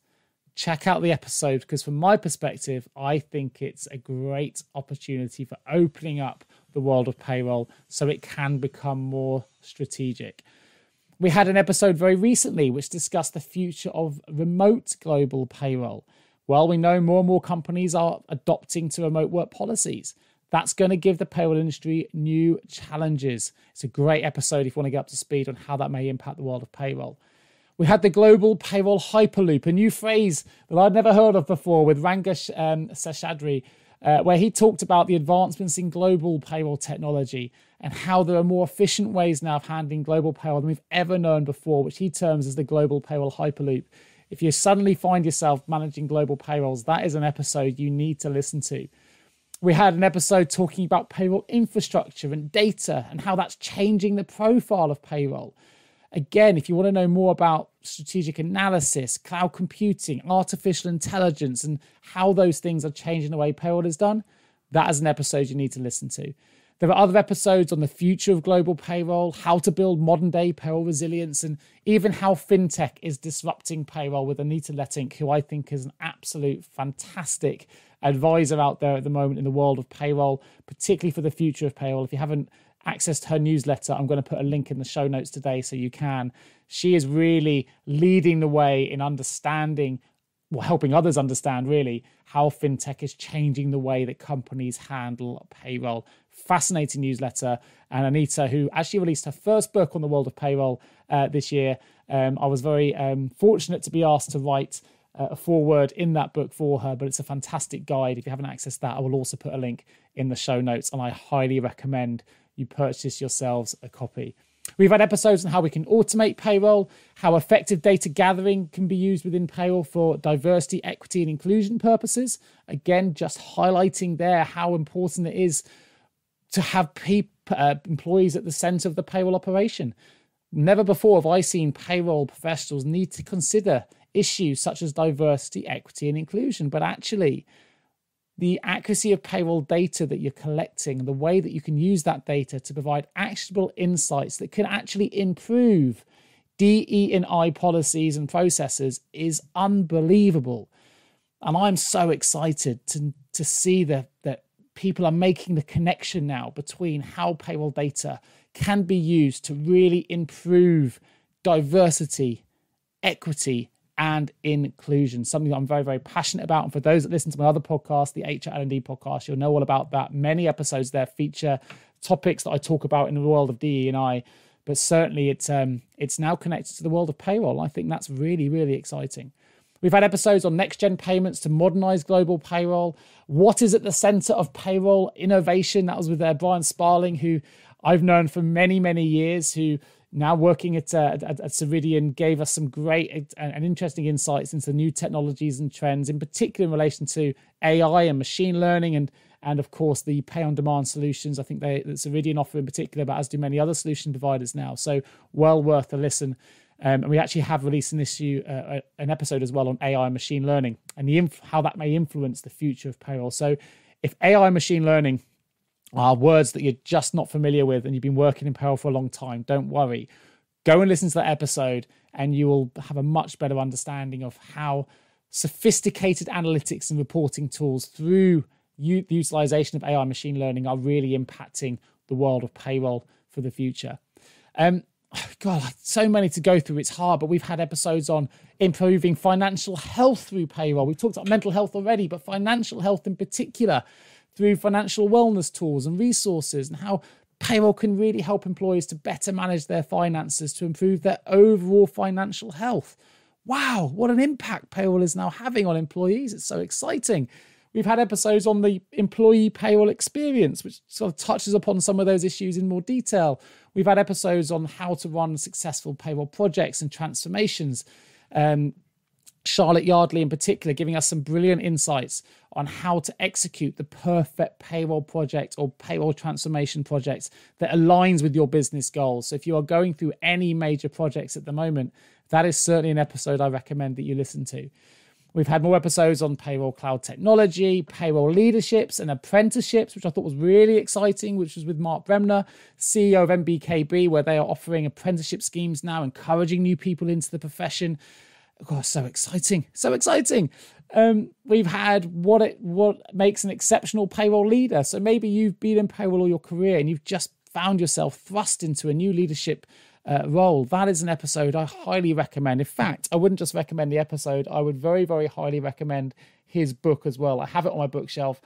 Check out the episode, because from my perspective, I think it's a great opportunity for opening up the world of payroll so it can become more strategic. We had an episode very recently which discussed the future of remote global payroll. Well, we know more and more companies are adopting to remote work policies. That's going to give the payroll industry new challenges. It's a great episode if you want to get up to speed on how that may impact the world of payroll. We had the global payroll hyperloop, a new phrase that I'd never heard of before, with Ranga Seshadri, where he talked about the advancements in global payroll technology and how there are more efficient ways now of handling global payroll than we've ever known before, which he terms as the global payroll hyperloop. If you suddenly find yourself managing global payrolls, that is an episode you need to listen to. We had an episode talking about payroll infrastructure and data and how that's changing the profile of payroll. Again, if you want to know more about strategic analysis, cloud computing, artificial intelligence, and how those things are changing the way payroll is done, that is an episode you need to listen to. There are other episodes on the future of global payroll, how to build modern-day payroll resilience, and even how fintech is disrupting payroll with Anita Lettink, who I think is an absolute fantastic advisor out there at the moment in the world of payroll, particularly for the future of payroll. If you haven't accessed her newsletter, I'm going to put a link in the show notes today so you can. She is really leading the way in understanding, well, helping others understand really how fintech is changing the way that companies handle payroll. Fascinating newsletter. And Anita, who actually released her first book on the world of payroll this year, I was very fortunate to be asked to write a foreword in that book for her, but it's a fantastic guide. If you haven't accessed that, I will also put a link in the show notes, and I highly recommend you purchase yourselves a copy. We've had episodes on how we can automate payroll, how effective data gathering can be used within payroll for diversity, equity, and inclusion purposes. Again, just highlighting there how important it is to have employees at the center of the payroll operation. Never before have I seen payroll professionals need to consider issues such as diversity, equity, and inclusion, but actually the accuracy of payroll data that you're collecting, the way that you can use that data to provide actionable insights that can actually improve DE&I policies and processes is unbelievable. And I'm so excited to see that people are making the connection now between how payroll data can be used to really improve diversity, equity, and inclusion, something that I'm very, very passionate about. And for those that listen to my other podcast, the HR L&D podcast, you'll know all about that. Many episodes there feature topics that I talk about in the world of DE&I, but certainly it's now connected to the world of payroll. I think that's really, really exciting. We've had episodes on next-gen payments to modernize global payroll. What is at the center of payroll innovation? That was with Brian Sparling, who I've known for many, many years, who now working at Ceridian gave us some great and interesting insights into new technologies and trends, in particular in relation to AI and machine learning and of course the pay-on-demand solutions. I think that Ceridian offer in particular, but as do many other solution providers now. So well worth a listen. And we actually have released an episode as well on AI and machine learning and how that may influence the future of payroll. So if AI and machine learning are words that you're just not familiar with and you've been working in payroll for a long time, don't worry. Go and listen to that episode and you will have a much better understanding of how sophisticated analytics and reporting tools through the utilization of AI and machine learning are really impacting the world of payroll for the future. God, so many to go through. It's hard, but we've had episodes on improving financial health through payroll. We've talked about mental health already, but financial health in particular through financial wellness tools and resources, and how payroll can really help employees to better manage their finances to improve their overall financial health. Wow, what an impact payroll is now having on employees. It's so exciting. We've had episodes on the employee payroll experience, which sort of touches upon some of those issues in more detail. We've had episodes on how to run successful payroll projects and transformations. Charlotte Yardley in particular giving us some brilliant insights on how to execute the perfect payroll project or payroll transformation project that aligns with your business goals. So if you are going through any major projects at the moment, that is certainly an episode I recommend that you listen to. We've had more episodes on payroll cloud technology, payroll leaderships and apprenticeships, which I thought was really exciting, which was with Mark Bremner, CEO of MBKB, where they are offering apprenticeship schemes now, encouraging new people into the profession. Oh, so exciting. So exciting. We've had what makes an exceptional payroll leader. So maybe you've been in payroll all your career and you've just found yourself thrust into a new leadership role. That is an episode I highly recommend. In fact, I wouldn't just recommend the episode. I would very, very highly recommend his book as well. I have it on my bookshelf.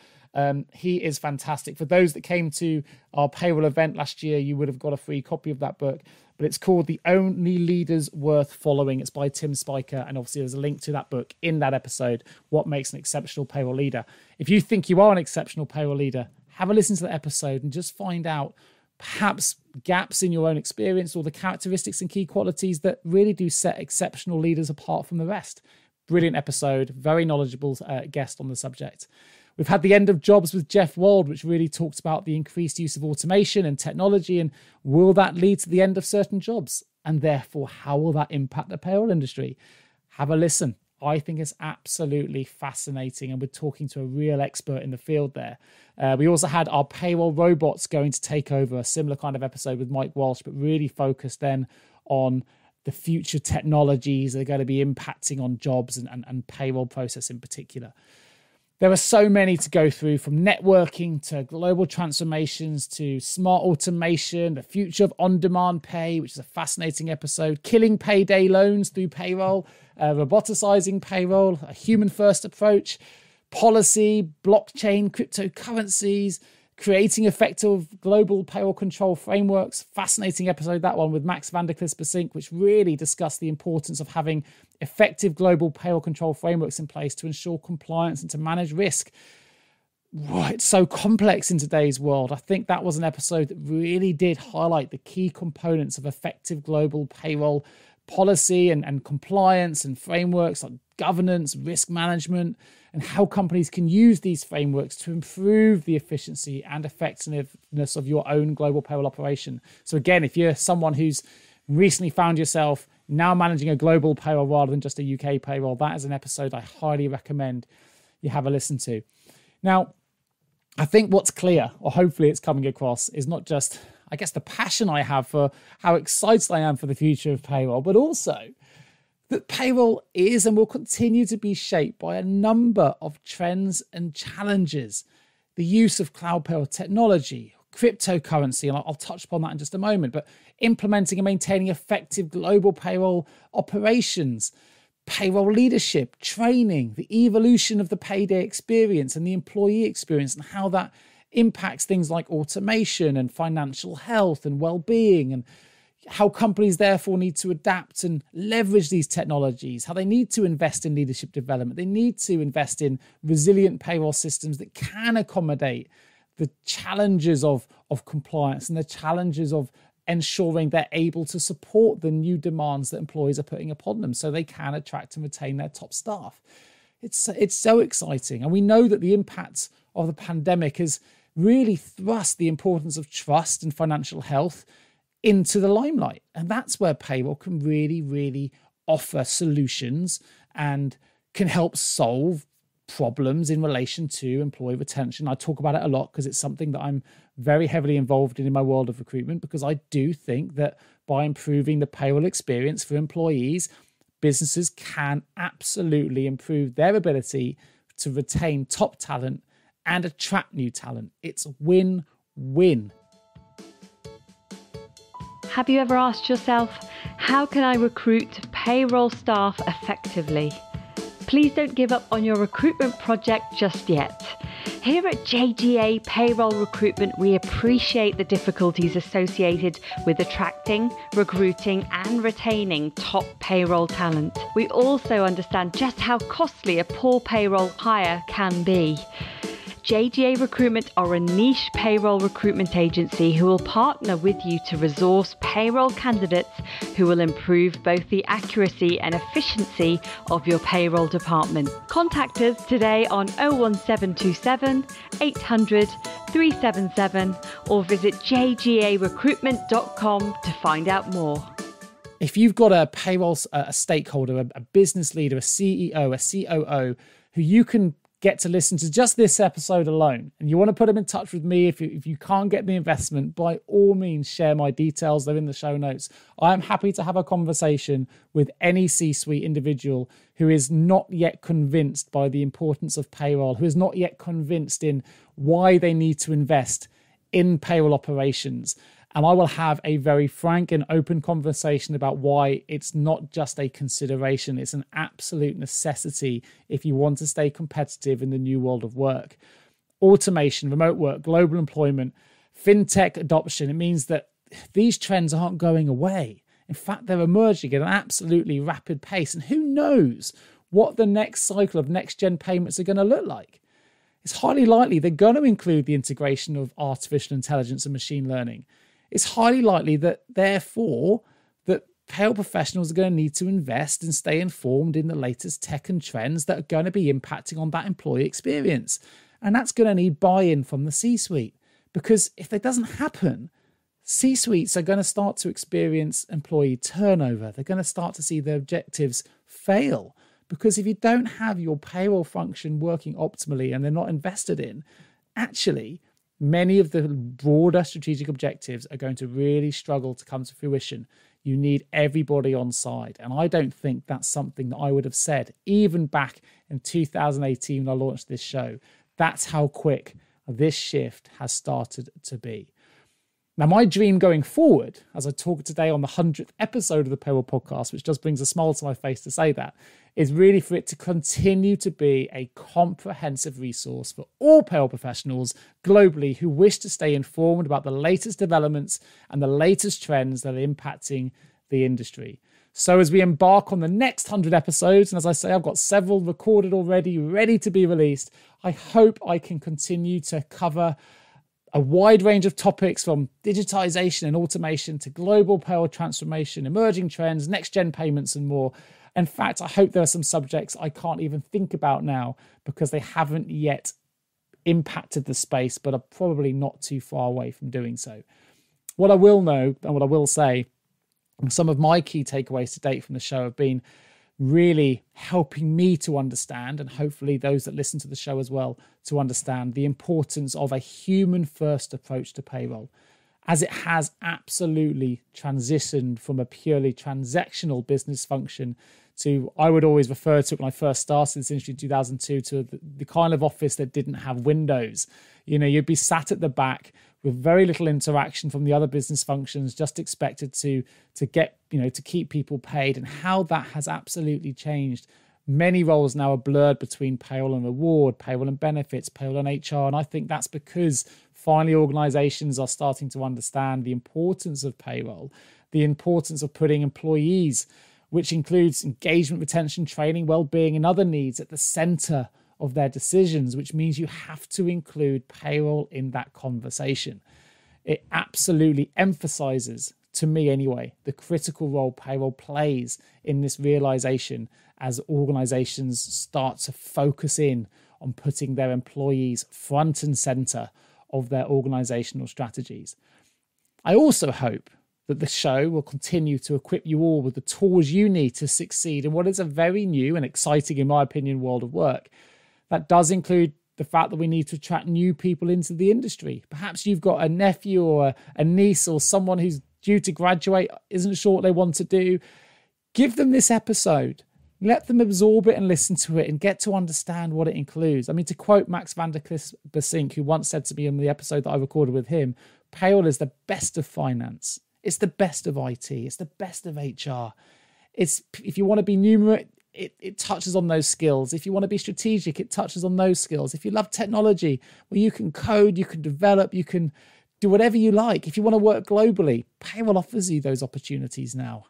He is fantastic. For those that came to our payroll event last year, you would have got a free copy of that book. But it's called The Only Leaders Worth Following. It's by Tim Spiker. And obviously there's a link to that book in that episode, What Makes an Exceptional Payroll Leader. If you think you are an exceptional payroll leader, have a listen to that episode and just find out perhaps gaps in your own experience or the characteristics and key qualities that really do set exceptional leaders apart from the rest. Brilliant episode, very knowledgeable guest on the subject. We've had the End of Jobs with Jeff Wald, which really talks about the increased use of automation and technology, and will that lead to the end of certain jobs? And therefore, how will that impact the payroll industry? Have a listen. I think it's absolutely fascinating, and we're talking to a real expert in the field there. We also had our payroll robots going to take over, a similar kind of episode with Mike Walsh, but really focused then on the future technologies that are going to be impacting on jobs and payroll process in particular. There are so many to go through, from networking to global transformations to smart automation, the future of on-demand pay, which is a fascinating episode, killing payday loans through payroll, roboticizing payroll, a human-first approach, policy, blockchain, cryptocurrencies, Creating effective global payroll control frameworks. Fascinating episode, that one with Max van der Klisper-Sink, which really discussed the importance of having effective global payroll control frameworks in place to ensure compliance and to manage risk. It's so complex in today's world. I think that was an episode that really did highlight the key components of effective global payroll policy and compliance and frameworks like governance, risk management, and how companies can use these frameworks to improve the efficiency and effectiveness of your own global payroll operation. So again, if you're someone who's recently found yourself now managing a global payroll rather than just a UK payroll, that is an episode I highly recommend you have a listen to. Now, I think what's clear, or hopefully it's coming across, is not just, I guess, the passion I have for how excited I am for the future of payroll, but also that payroll is and will continue to be shaped by a number of trends and challenges. The use of cloud payroll technology, cryptocurrency, and I'll touch upon that in just a moment, but implementing and maintaining effective global payroll operations, payroll leadership, training, the evolution of the payday experience and the employee experience, and how that impacts things like automation and financial health and well-being, and how companies therefore need to adapt and leverage these technologies, how they need to invest in leadership development. They need to invest in resilient payroll systems that can accommodate the challenges of compliance and the challenges of ensuring they're able to support the new demands that employees are putting upon them so they can attract and retain their top staff. It's so exciting. And we know that the impact of the pandemic has really thrust the importance of trust and financial health into the limelight. And that's where payroll can really, really offer solutions and can help solve problems in relation to employee retention. I talk about it a lot because it's something that I'm very heavily involved in my world of recruitment, because I do think that by improving the payroll experience for employees, businesses can absolutely improve their ability to retain top talent and attract new talent. It's win-win. Have you ever asked yourself, how can I recruit payroll staff effectively? Please don't give up on your recruitment project just yet. Here at JGA Payroll Recruitment, we appreciate the difficulties associated with attracting, recruiting, and retaining top payroll talent. We also understand just how costly a poor payroll hire can be. JGA Recruitment are a niche payroll recruitment agency who will partner with you to resource payroll candidates who will improve both the accuracy and efficiency of your payroll department. Contact us today on 01727 800 377 or visit jgarecruitment.com to find out more. If you've got a payroll a stakeholder, a business leader, a CEO, a COO, who you can get to listen to just this episode alone, and you want to put them in touch with me, if you can't get the investment, by all means share my details. They're in the show notes. I am happy to have a conversation with any C-suite individual who is not yet convinced by the importance of payroll, who is not yet convinced in why they need to invest in payroll operations. And I will have a very frank and open conversation about why it's not just a consideration, it's an absolute necessity if you want to stay competitive in the new world of work. Automation, remote work, global employment, fintech adoption, it means that these trends aren't going away. In fact, they're emerging at an absolutely rapid pace. And who knows what the next cycle of next-gen payments are going to look like. It's highly likely they're going to include the integration of artificial intelligence and machine learning. It's highly likely that, therefore, that payroll professionals are going to need to invest and stay informed in the latest tech and trends that are going to be impacting on that employee experience. And that's going to need buy-in from the C-suite, because if that doesn't happen, C-suites are going to start to experience employee turnover. They're going to start to see their objectives fail, because if you don't have your payroll function working optimally and they're not invested in, actually, many of the broader strategic objectives are going to really struggle to come to fruition. You need everybody on side. And I don't think that's something that I would have said even back in 2018 when I launched this show. That's how quick this shift has started to be. Now, my dream going forward, as I talk today on the 100th episode of the Payroll Podcast, which just brings a smile to my face to say that, is really for it to continue to be a comprehensive resource for all payroll professionals globally who wish to stay informed about the latest developments and the latest trends that are impacting the industry. So as we embark on the next 100 episodes, and as I say, I've got several recorded already, ready to be released, I hope I can continue to cover a wide range of topics from digitization and automation to global payroll transformation, emerging trends, next-gen payments, and more. In fact, I hope there are some subjects I can't even think about now because they haven't yet impacted the space, but are probably not too far away from doing so. What I will know and what I will say, and some of my key takeaways to date from the show have been really helping me to understand, and hopefully those that listen to the show as well, to understand the importance of a human-first approach to payroll, as it has absolutely transitioned from a purely transactional business function to, I would always refer to it when I first started this industry in 2002, to the kind of office that didn't have windows. You know, you'd be sat at the back with very little interaction from the other business functions, just expected to get, to keep people paid, and how that has absolutely changed. Many roles now are blurred between payroll and reward, payroll and benefits, payroll and HR. And I think that's because finally organizations are starting to understand the importance of payroll, the importance of putting employees, which includes engagement, retention, training, well-being, and other needs at the center of their decisions, which means you have to include payroll in that conversation. It absolutely emphasizes, to me anyway, the critical role payroll plays in this realization as organizations start to focus in on putting their employees front and center of their organizational strategies. I also hope that the show will continue to equip you all with the tools you need to succeed in what is a very new and exciting, in my opinion, world of work. That does include the fact that we need to attract new people into the industry. Perhaps you've got a nephew or a niece or someone who's due to graduate, isn't sure what they want to do. Give them this episode. Let them absorb it and listen to it and get to understand what it includes. I mean, to quote Max van der Klis-Besink, who once said to me in the episode that I recorded with him, payroll is the best of finance. It's the best of IT. It's the best of HR. It's, if you want to be numerate, it touches on those skills. If you want to be strategic, it touches on those skills. If you love technology, well, you can code, you can develop, you can do whatever you like. If you want to work globally, payroll offers you those opportunities now.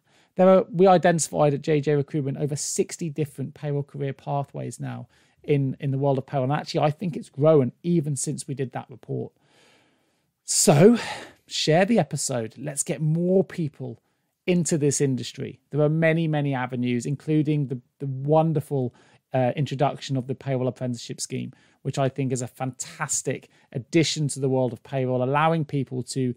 We identified at JJ Recruitment over 60 different payroll career pathways now in the world of payroll. And actually, I think it's grown even since we did that report. So share the episode. Let's get more people into this industry. There are many, many avenues, including the wonderful introduction of the payroll apprenticeship scheme, which I think is a fantastic addition to the world of payroll, allowing people to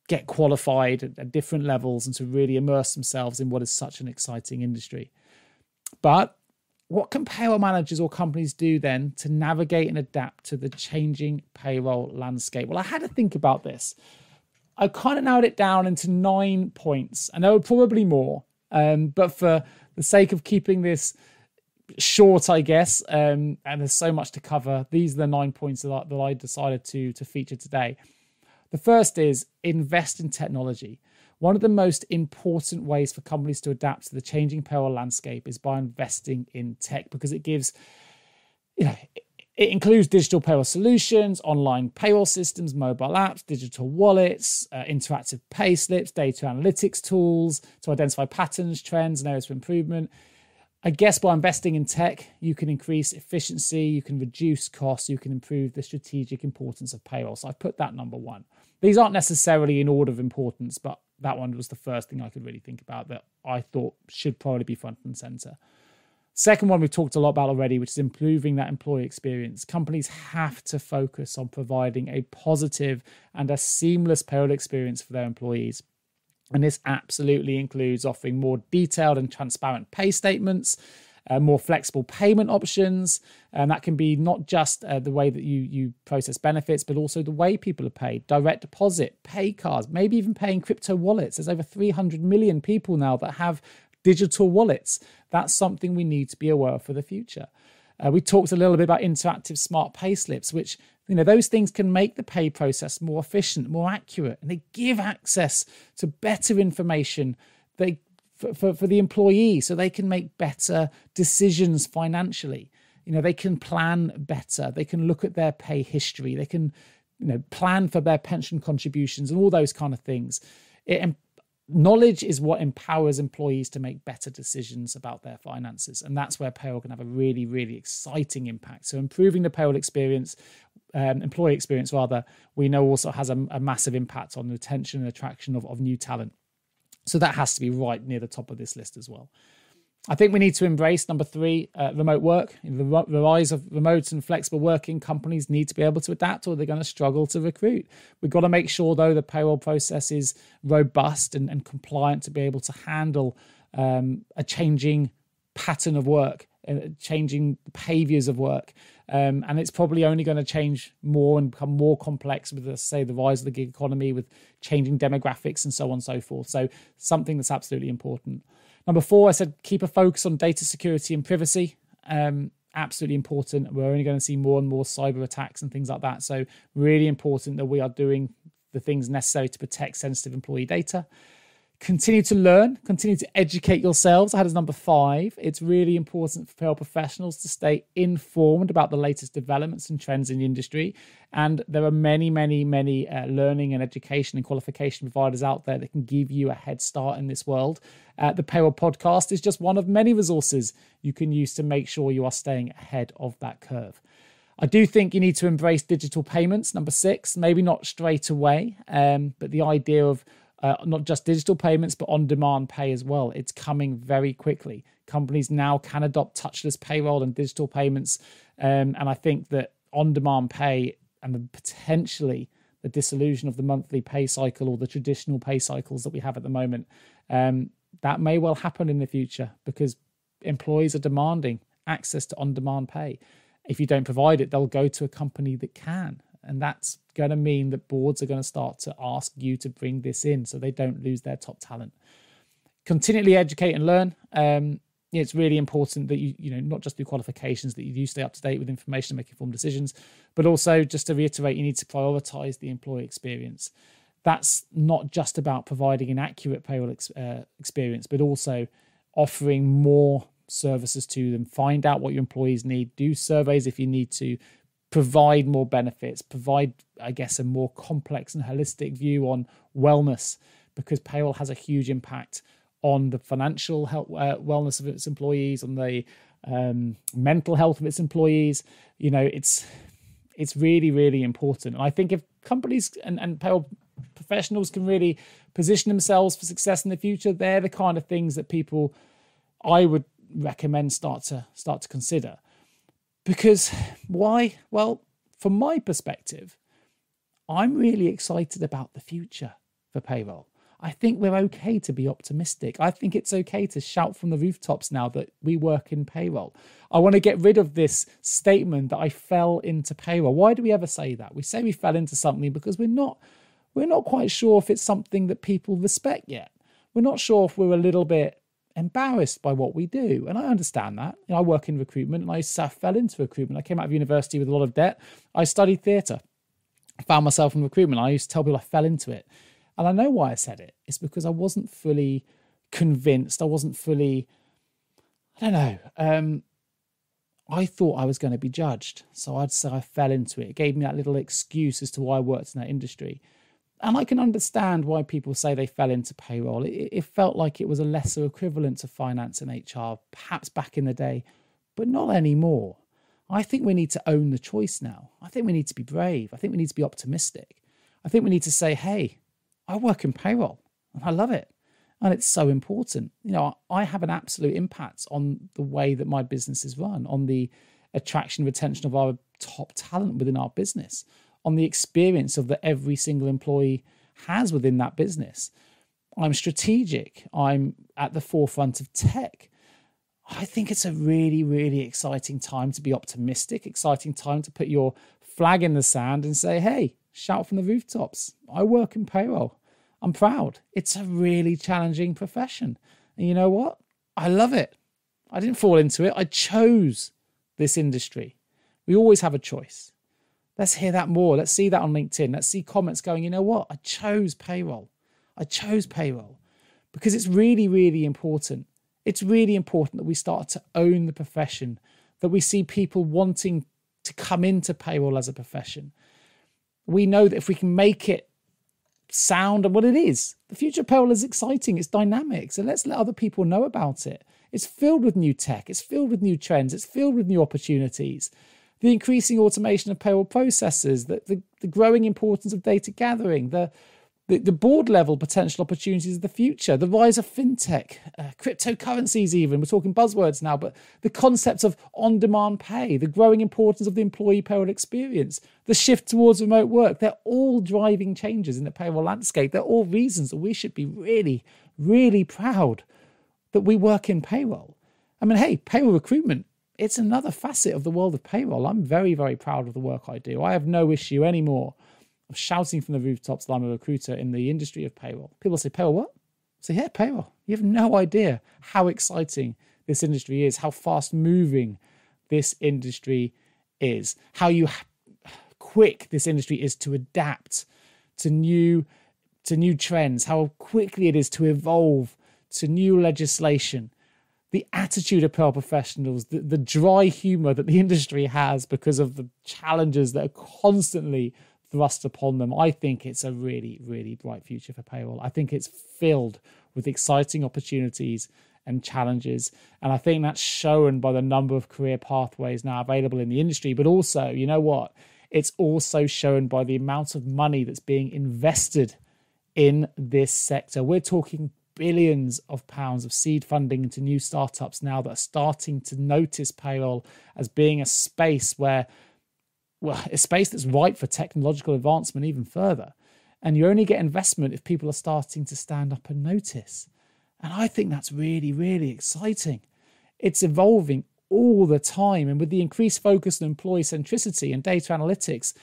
get qualified at different levels and to really immerse themselves in what is such an exciting industry. But what can payroll managers or companies do then to navigate and adapt to the changing payroll landscape? Well, I had to think about this. I kind of narrowed it down into 9 points, and there were probably more, but for the sake of keeping this short, I guess, and there's so much to cover, these are the 9 points that I decided to feature today. The first is invest in technology. One of the most important ways for companies to adapt to the changing payroll landscape is by investing in tech, because it gives, it includes digital payroll solutions, online payroll systems, mobile apps, digital wallets, interactive pay slips, data analytics tools to identify patterns, trends, and areas for improvement. I guess by investing in tech, you can increase efficiency, you can reduce costs, you can improve the strategic importance of payroll. So I've put that number one. These aren't necessarily in order of importance, but that one was the first thing I could really think about that I thought should probably be front and center. Second one we've talked a lot about already, which is improving that employee experience. Companies have to focus on providing a positive and a seamless payroll experience for their employees. And this absolutely includes offering more detailed and transparent pay statements, more flexible payment options. And that can be not just the way that you process benefits, but also the way people are paid. Direct deposit, pay cards, maybe even paying crypto wallets. There's over 300 million people now that have digital wallets. That's something we need to be aware of for the future. We talked a little bit about interactive smart pay slips, which, those things can make the pay process more efficient, more accurate, and they give access to better information for the employee so they can make better decisions financially. They can plan better. They can look at their pay history. They can, plan for their pension contributions and all those kind of things. Knowledge is what empowers employees to make better decisions about their finances. And that's where payroll can have a really, really exciting impact. So improving the payroll experience, employee experience rather, we know also has a massive impact on the retention and attraction of new talent. So that has to be right near the top of this list as well. I think we need to embrace, number 3, remote work. The rise of remote and flexible working, companies need to be able to adapt or they're going to struggle to recruit. We've got to make sure, though, the payroll process is robust and compliant to be able to handle a changing pattern of work, changing behaviours of work. And it's probably only going to change more and become more complex with, say, the rise of the gig economy, with changing demographics and so on and so forth. So something that's absolutely important. Number 4, I said keep a focus on data security and privacy. Absolutely important. We're only going to see more and more cyber attacks and things like that. So really important that we are doing the things necessary to protect sensitive employee data. Continue to learn, continue to educate yourselves. I had as number 5. It's really important for payroll professionals to stay informed about the latest developments and trends in the industry. And there are many, many, many learning and education and qualification providers out there that can give you a head start in this world. The Payroll Podcast is just one of many resources you can use to make sure you are staying ahead of that curve. I do think you need to embrace digital payments, number 6, maybe not straight away, but the idea of not just digital payments, but on-demand pay as well. It's coming very quickly. Companies now can adopt touchless payroll and digital payments. And I think that on-demand pay and potentially the dissolution of the monthly pay cycle or the traditional pay cycles that we have at the moment, that may well happen in the future because employees are demanding access to on-demand pay. If you don't provide it, they'll go to a company that can. And that's going to mean that boards are going to start to ask you to bring this in so they don't lose their top talent. Continually educate and learn. It's really important that you not just do qualifications, that you do stay up to date with information and make informed decisions, but also, just to reiterate, you need to prioritize the employee experience. That's not just about providing an accurate payroll experience, but also offering more services to them. Find out what your employees need. Do surveys if you need to. Provide more benefits, provide, I guess, a more complex and holistic view on wellness, because payroll has a huge impact on the financial health, wellness of its employees, on the mental health of its employees. It's really, really important. And I think if companies and payroll professionals can really position themselves for success in the future, they're the kind of things that people, I would recommend, start to consider. Because why? Well, from my perspective, I'm really excited about the future for payroll. I think we're okay to be optimistic. I think it's okay to shout from the rooftops now that we work in payroll. I want to get rid of this statement that I fell into payroll. Why do we ever say that? We say we fell into something because we're not quite sure if it's something that people respect yet. We're not sure if we're a little bit embarrassed by what we do. And I understand that. I work in recruitment and I fell into recruitment. I came out of university with a lot of debt. I studied theatre. I found myself in recruitment. I used to tell people I fell into it. And I know why I said it. It's because I wasn't fully convinced. I wasn't fully, I thought I was going to be judged. So I'd say I fell into it. It gave me that little excuse as to why I worked in that industry. And I can understand why people say they fell into payroll. It felt like it was a lesser equivalent to finance and HR, perhaps back in the day, but not anymore. I think we need to own the choice now. I think we need to be brave. I think we need to be optimistic. I think we need to say, hey, I work in payroll and I love it. And it's so important. I have an absolute impact on the way that my business is run, on the attraction and retention of our top talent within our business, on the experience of that every single employee has within that business. I'm strategic. I'm at the forefront of tech. I think it's a really, really exciting time to be optimistic, exciting time to put your flag in the sand and say, hey, shout from the rooftops. I work in payroll. I'm proud. It's a really challenging profession. And you know what? I love it. I didn't fall into it. I chose this industry. We always have a choice. Let's hear that more. Let's see that on LinkedIn. Let's see comments going, you know what? I chose payroll. Because it's really, really important. It's really important that we start to own the profession, that we see people wanting to come into payroll as a profession. We know that if we can make it sound and what it is, the future of payroll is exciting, it's dynamic. So let's let other people know about it. It's filled with new tech, it's filled with new trends, it's filled with new opportunities. The increasing automation of payroll processes, the growing importance of data gathering, the board level potential opportunities of the future, the rise of fintech, cryptocurrencies even, we're talking buzzwords now, but the concept of on-demand pay, the growing importance of the employee payroll experience, the shift towards remote work, they're all driving changes in the payroll landscape. They're all reasons that we should be really, really proud that we work in payroll. I mean, hey, payroll recruitment, it's another facet of the world of payroll. I'm very, very proud of the work I do. I have no issue anymore of shouting from the rooftops that I'm a recruiter in the industry of payroll. People say, payroll what? I say, yeah, payroll. You have no idea how exciting this industry is, how fast moving this industry is, how quick this industry is to adapt to new trends, how quickly it is to evolve to new legislation. The attitude of payroll professionals, the dry humor that the industry has because of the challenges that are constantly thrust upon them. I think it's a really, really bright future for payroll. I think it's filled with exciting opportunities and challenges. And I think that's shown by the number of career pathways now available in the industry. But also, you know what? It's also shown by the amount of money that's being invested in this sector. We're talking billions of pounds of seed funding into new startups now that are starting to notice payroll as being a space where, well, a space that's ripe for technological advancement even further. And you only get investment if people are starting to stand up and notice. And I think that's really, really exciting. It's evolving all the time. And with the increased focus on employee centricity and data analytics,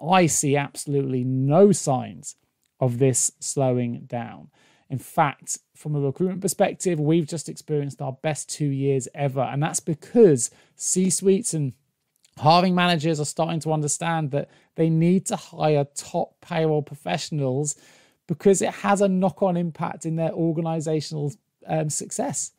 I see absolutely no signs of this slowing down. In fact, from a recruitment perspective, we've just experienced our best 2 years ever. And that's because C-suites and hiring managers are starting to understand that they need to hire top payroll professionals because it has a knock-on impact in their organizational success.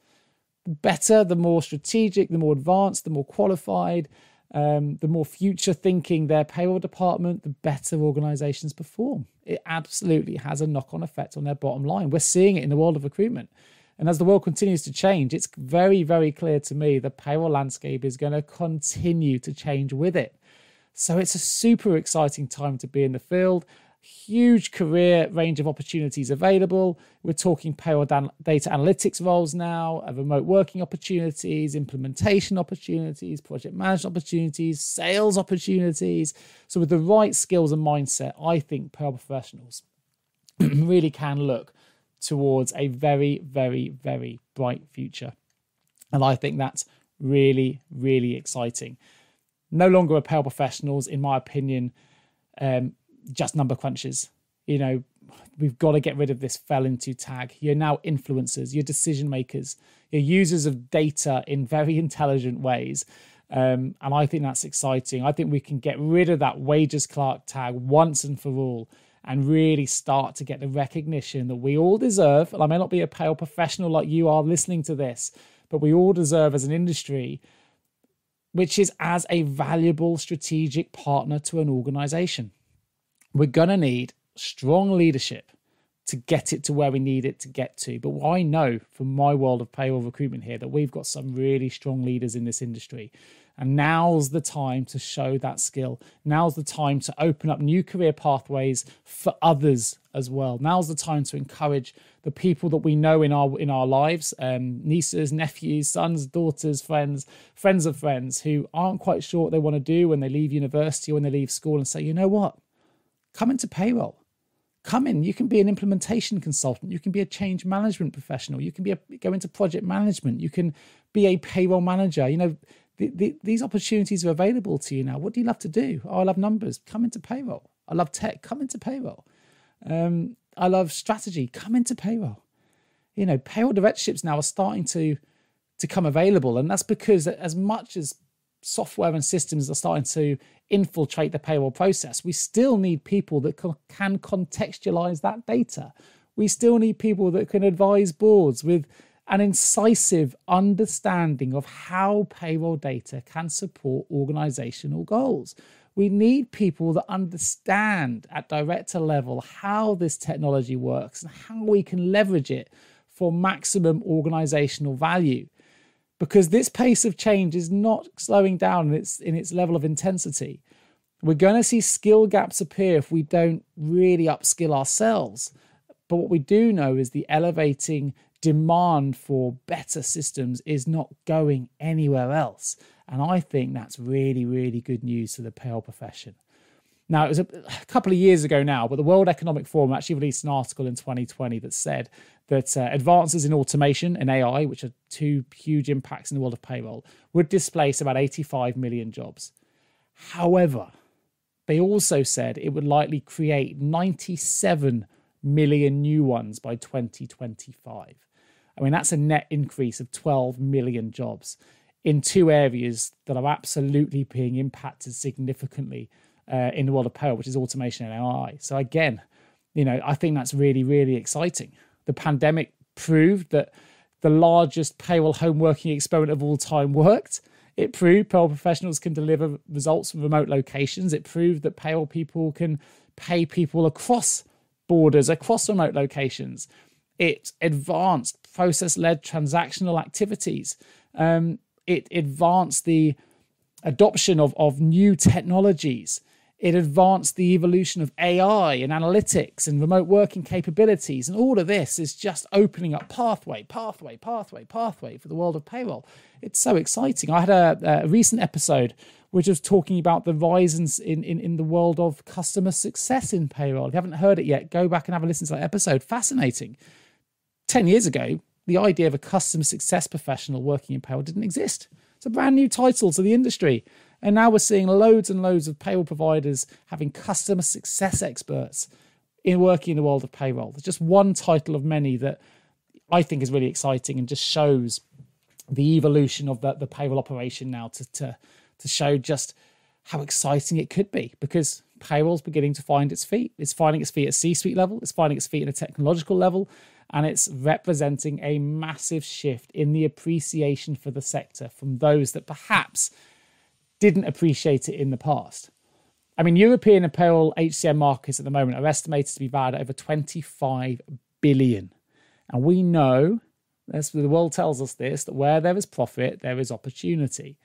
The better, the more strategic, the more advanced, the more qualified, the more future thinking their payroll department, the better organizations perform. It absolutely has a knock-on effect on their bottom line. We're seeing it in the world of recruitment. And as the world continues to change, it's very, very clear to me the payroll landscape is going to continue to change with it. So it's a super exciting time to be in the field. Huge career range of opportunities available. We're talking payroll data analytics roles now, remote working opportunities, implementation opportunities, project management opportunities, sales opportunities. So with the right skills and mindset, I think payroll professionals really can look towards a very, very, very bright future. And I think that's really, really exciting. No longer are payroll professionals, in my opinion, just number crunchers. You know, we've got to get rid of this fell into tag. You're now influencers, you're decision makers, you're users of data in very intelligent ways. And I think that's exciting. I think we can get rid of that wages clerk tag once and for all and really start to get the recognition that we all deserve. And I may not be a payroll professional like you are listening to this, but we all deserve as an industry, which is as a valuable strategic partner to an organization. We're going to need strong leadership to get it to where we need it to get to. But I know from my world of payroll recruitment here that we've got some really strong leaders in this industry. And now's the time to show that skill. Now's the time to open up new career pathways for others as well. Now's the time to encourage the people that we know in our lives, nieces, nephews, sons, daughters, friends of friends who aren't quite sure what they want to do when they leave university or when they leave school, and say, you know what? Come into payroll. Come in. You can be an implementation consultant. You can be a change management professional. You can go into project management. You can be a payroll manager. You know, these opportunities are available to you now. What do you love to do? Oh, I love numbers. Come into payroll. I love tech. Come into payroll. I love strategy. Come into payroll. You know, payroll directorships now are starting to come available, and that's because as much as software and systems are starting to infiltrate the payroll process, we still need people that can contextualize that data. We still need people that can advise boards with an incisive understanding of how payroll data can support organizational goals. We need people that understand at director level how this technology works and how we can leverage it for maximum organizational value. Because this pace of change is not slowing down in its level of intensity. We're going to see skill gaps appear if we don't really upskill ourselves. But what we do know is the elevating demand for better systems is not going anywhere else. And I think that's really, really good news for the payroll profession. Now, it was a couple of years ago now, but the World Economic Forum actually released an article in 2020 that said that advances in automation and AI, which are two huge impacts in the world of payroll, would displace about 85 million jobs. However, they also said it would likely create 97 million new ones by 2025. I mean, that's a net increase of 12 million jobs in two areas that are absolutely being impacted significantly in the world of payroll, which is automation and AI. So again, I think that's really, really exciting. The pandemic proved that the largest payroll home working experiment of all time worked. It proved payroll professionals can deliver results from remote locations. It proved that payroll people can pay people across borders, across remote locations. It advanced process-led transactional activities. It advanced the adoption of new technologies. It advanced the evolution of AI and analytics and remote working capabilities. And all of this is just opening up pathway for the world of payroll. It's so exciting. I had a recent episode which was talking about the rise in the world of customer success in payroll. If you haven't heard it yet, go back and have a listen to that episode. Fascinating. 10 years ago, the idea of a customer success professional working in payroll didn't exist. It's a brand new title to the industry. And now we're seeing loads and loads of payroll providers having customer success experts working in the world of payroll. There's just one title of many that I think is really exciting and just shows the evolution of the payroll operation now to show just how exciting it could be, because payroll's beginning to find its feet. It's finding its feet at C-suite level. It's finding its feet at a technological level. And it's representing a massive shift in the appreciation for the sector from those that perhaps didn't appreciate it in the past. I mean, European and payroll HCM markets at the moment are estimated to be valued at over 25 billion. And we know, the world tells us this, that where there is profit, there is opportunity.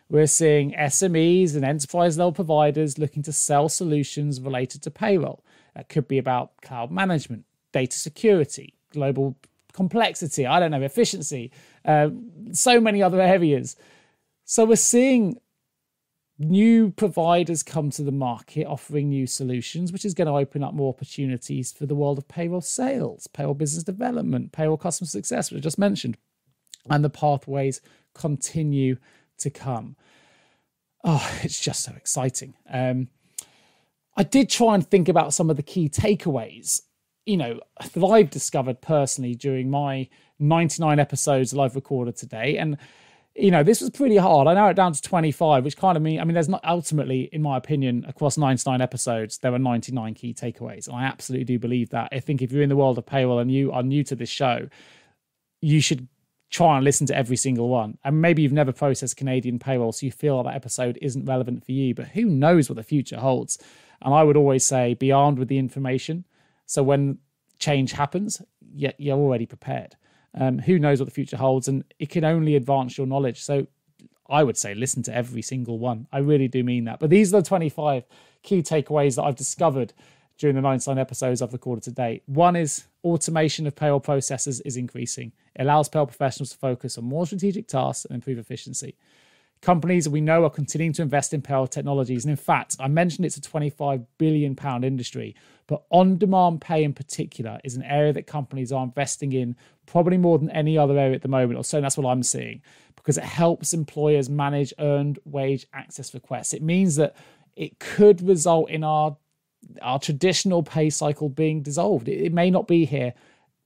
We're seeing SMEs and enterprise-level providers looking to sell solutions related to payroll. That could be about cloud management, data security, global complexity, efficiency, so many other areas. So we're seeing new providers come to the market offering new solutions, which is going to open up more opportunities for the world of payroll sales, payroll business development, payroll customer success, which I just mentioned. And the pathways continue to come. Oh, it's just so exciting. I did try and think about some of the key takeaways, that I've discovered personally during my 99 episodes that I've recorded today. And this was pretty hard. I narrowed it down to 25, which kind of there's not ultimately, in my opinion, across 99 episodes, there are 99 key takeaways. And I absolutely do believe that. I think if you're in the world of payroll and you are new to this show, you should try and listen to every single one. And maybe you've never processed Canadian payroll, so you feel that episode isn't relevant for you, but who knows what the future holds? And I would always say, be armed with the information. So when change happens, you're already prepared. Who knows what the future holds, and it can only advance your knowledge. So I would say listen to every single one. I really do mean that. But these are the 25 key takeaways that I've discovered during the 99 episodes I've recorded to date. One is automation of payroll processes is increasing. It allows payroll professionals to focus on more strategic tasks and improve efficiency. Companies we know are continuing to invest in payroll technologies. And in fact, I mentioned it's a £25 billion industry, but on-demand pay in particular is an area that companies are investing in probably more than any other area at the moment, or so that's what I'm seeing, because it helps employers manage earned wage access requests. It means that it could result in our traditional pay cycle being dissolved. It may not be here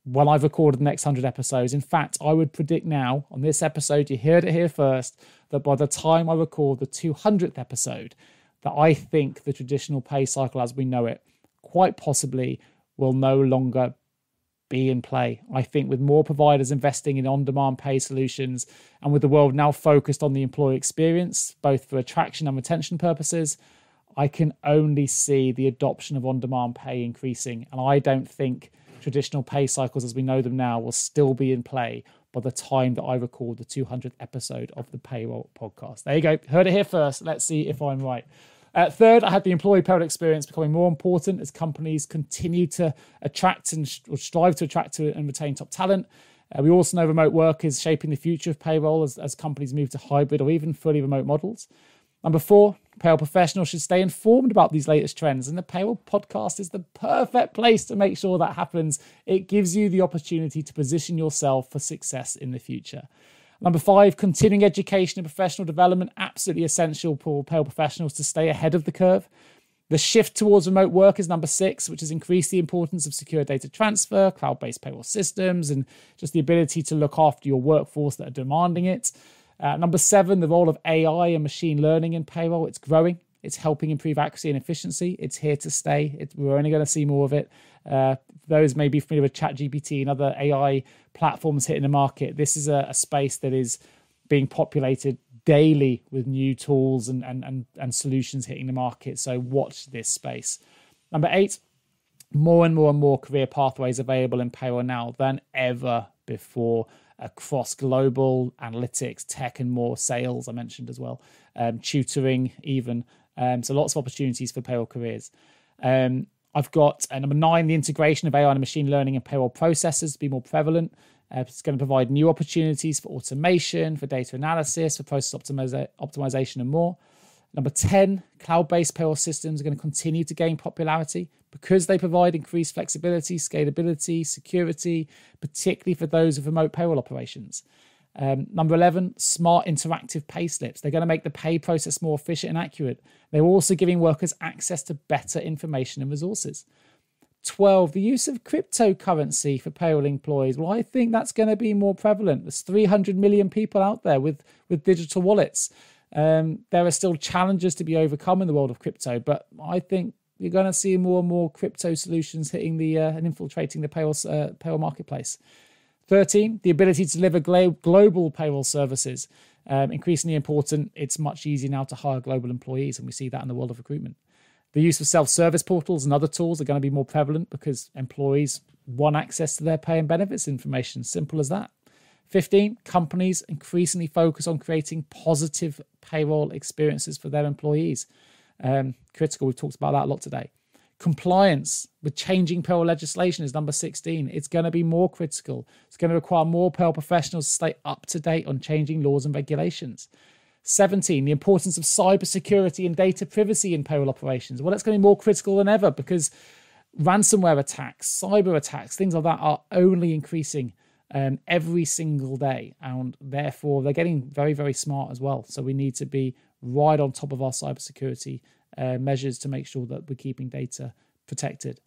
when I've recorded the next 100 episodes. In fact, I would predict now on this episode, you heard it here first, that by the time I record the 200th episode, that I think the traditional pay cycle as we know it quite possibly will no longer be in play. I think with more providers investing in on-demand pay solutions and with the world now focused on the employee experience, both for attraction and retention purposes, I can only see the adoption of on-demand pay increasing. And I don't think traditional pay cycles as we know them now will still be in play by the time that I record the 200th episode of the Payroll Podcast. There you go. Heard it here first. Let's see if I'm right. Third, I had the employee payroll experience becoming more important as companies continue to attract and strive to attract and retain top talent. We also know remote work is shaping the future of payroll as companies move to hybrid or even fully remote models. Number 4, payroll professionals should stay informed about these latest trends, and the Payroll Podcast is the perfect place to make sure that happens. It gives you the opportunity to position yourself for success in the future. Number 5, continuing education and professional development, absolutely essential for payroll professionals to stay ahead of the curve. The shift towards remote work is number 6, which has increased the importance of secure data transfer, cloud-based payroll systems, and just the ability to look after your workforce that are demanding it. Number 7, the role of AI and machine learning in payroll. It's growing. It's helping improve accuracy and efficiency. It's here to stay. We're only going to see more of it. Those may be familiar with ChatGPT and other AI platforms hitting the market. This is a space that is being populated daily with new tools and solutions hitting the market. So watch this space. Number 8, more and more career pathways available in payroll now than ever before, across global analytics, tech and more, sales I mentioned as well, tutoring even. So lots of opportunities for payroll careers. I've got number 9, the integration of AI and machine learning and payroll processes to be more prevalent. It's going to provide new opportunities for automation, for data analysis, for process optimization and more. Number 10, cloud-based payroll systems are going to continue to gain popularity because they provide increased flexibility, scalability, security, particularly for those with remote payroll operations. Number 11, smart interactive pay slips. They're going to make the pay process more efficient and accurate. They're also giving workers access to better information and resources. 12, the use of cryptocurrency for payroll employees. Well, I think that's going to be more prevalent. There's 300 million people out there with digital wallets. There are still challenges to be overcome in the world of crypto, but I think you're going to see more and more crypto solutions hitting the and infiltrating the payroll marketplace. 13, the ability to deliver global payroll services. Increasingly important. It's much easier now to hire global employees, and we see that in the world of recruitment. The use of self-service portals and other tools are going to be more prevalent because employees want access to their pay and benefits information. Simple as that. 15, companies increasingly focus on creating positive payroll experiences for their employees. Critical, we've talked about that a lot today. Compliance with changing payroll legislation is number 16. It's going to be more critical. It's going to require more payroll professionals to stay up to date on changing laws and regulations. 17, the importance of cybersecurity and data privacy in payroll operations. Well, it's going to be more critical than ever because ransomware attacks, cyber attacks, things like that are only increasing every single day. And therefore, they're getting very, very smart as well. So we need to be right on top of our cybersecurity measures to make sure that we're keeping data protected.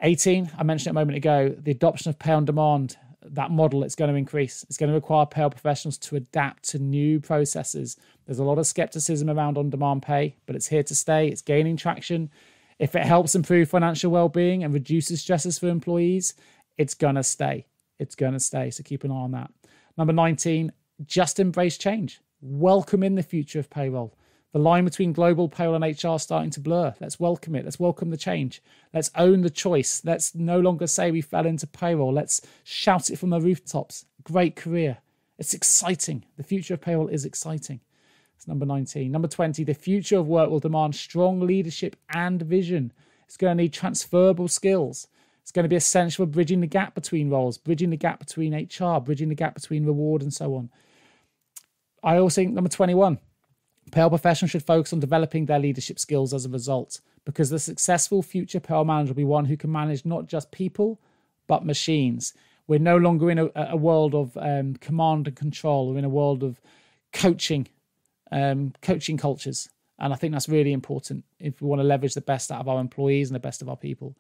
18, I mentioned it a moment ago, the adoption of pay on demand. That model, it's going to increase. It's going to require payroll professionals to adapt to new processes. There's a lot of skepticism around on-demand pay, but it's here to stay. It's gaining traction. If it helps improve financial well-being and reduces stresses for employees, it's going to stay. It's going to stay. So keep an eye on that. Number 19, just embrace change. Welcome in the future of payroll. The line between global payroll and HR is starting to blur. Let's welcome it. Let's welcome the change. Let's own the choice. Let's no longer say we fell into payroll. Let's shout it from the rooftops. Great career. It's exciting. The future of payroll is exciting. It's number 19. Number 20, the future of work will demand strong leadership and vision. It's going to need transferable skills. It's going to be essential for bridging the gap between roles, bridging the gap between HR, bridging the gap between reward and so on. I also think number 21, payroll professionals should focus on developing their leadership skills as a result, because the successful future payroll manager will be one who can manage not just people, but machines. We're no longer in a world of command and control. We're in a world of coaching cultures. And I think that's really important if we want to leverage the best out of our employees and the best of our people.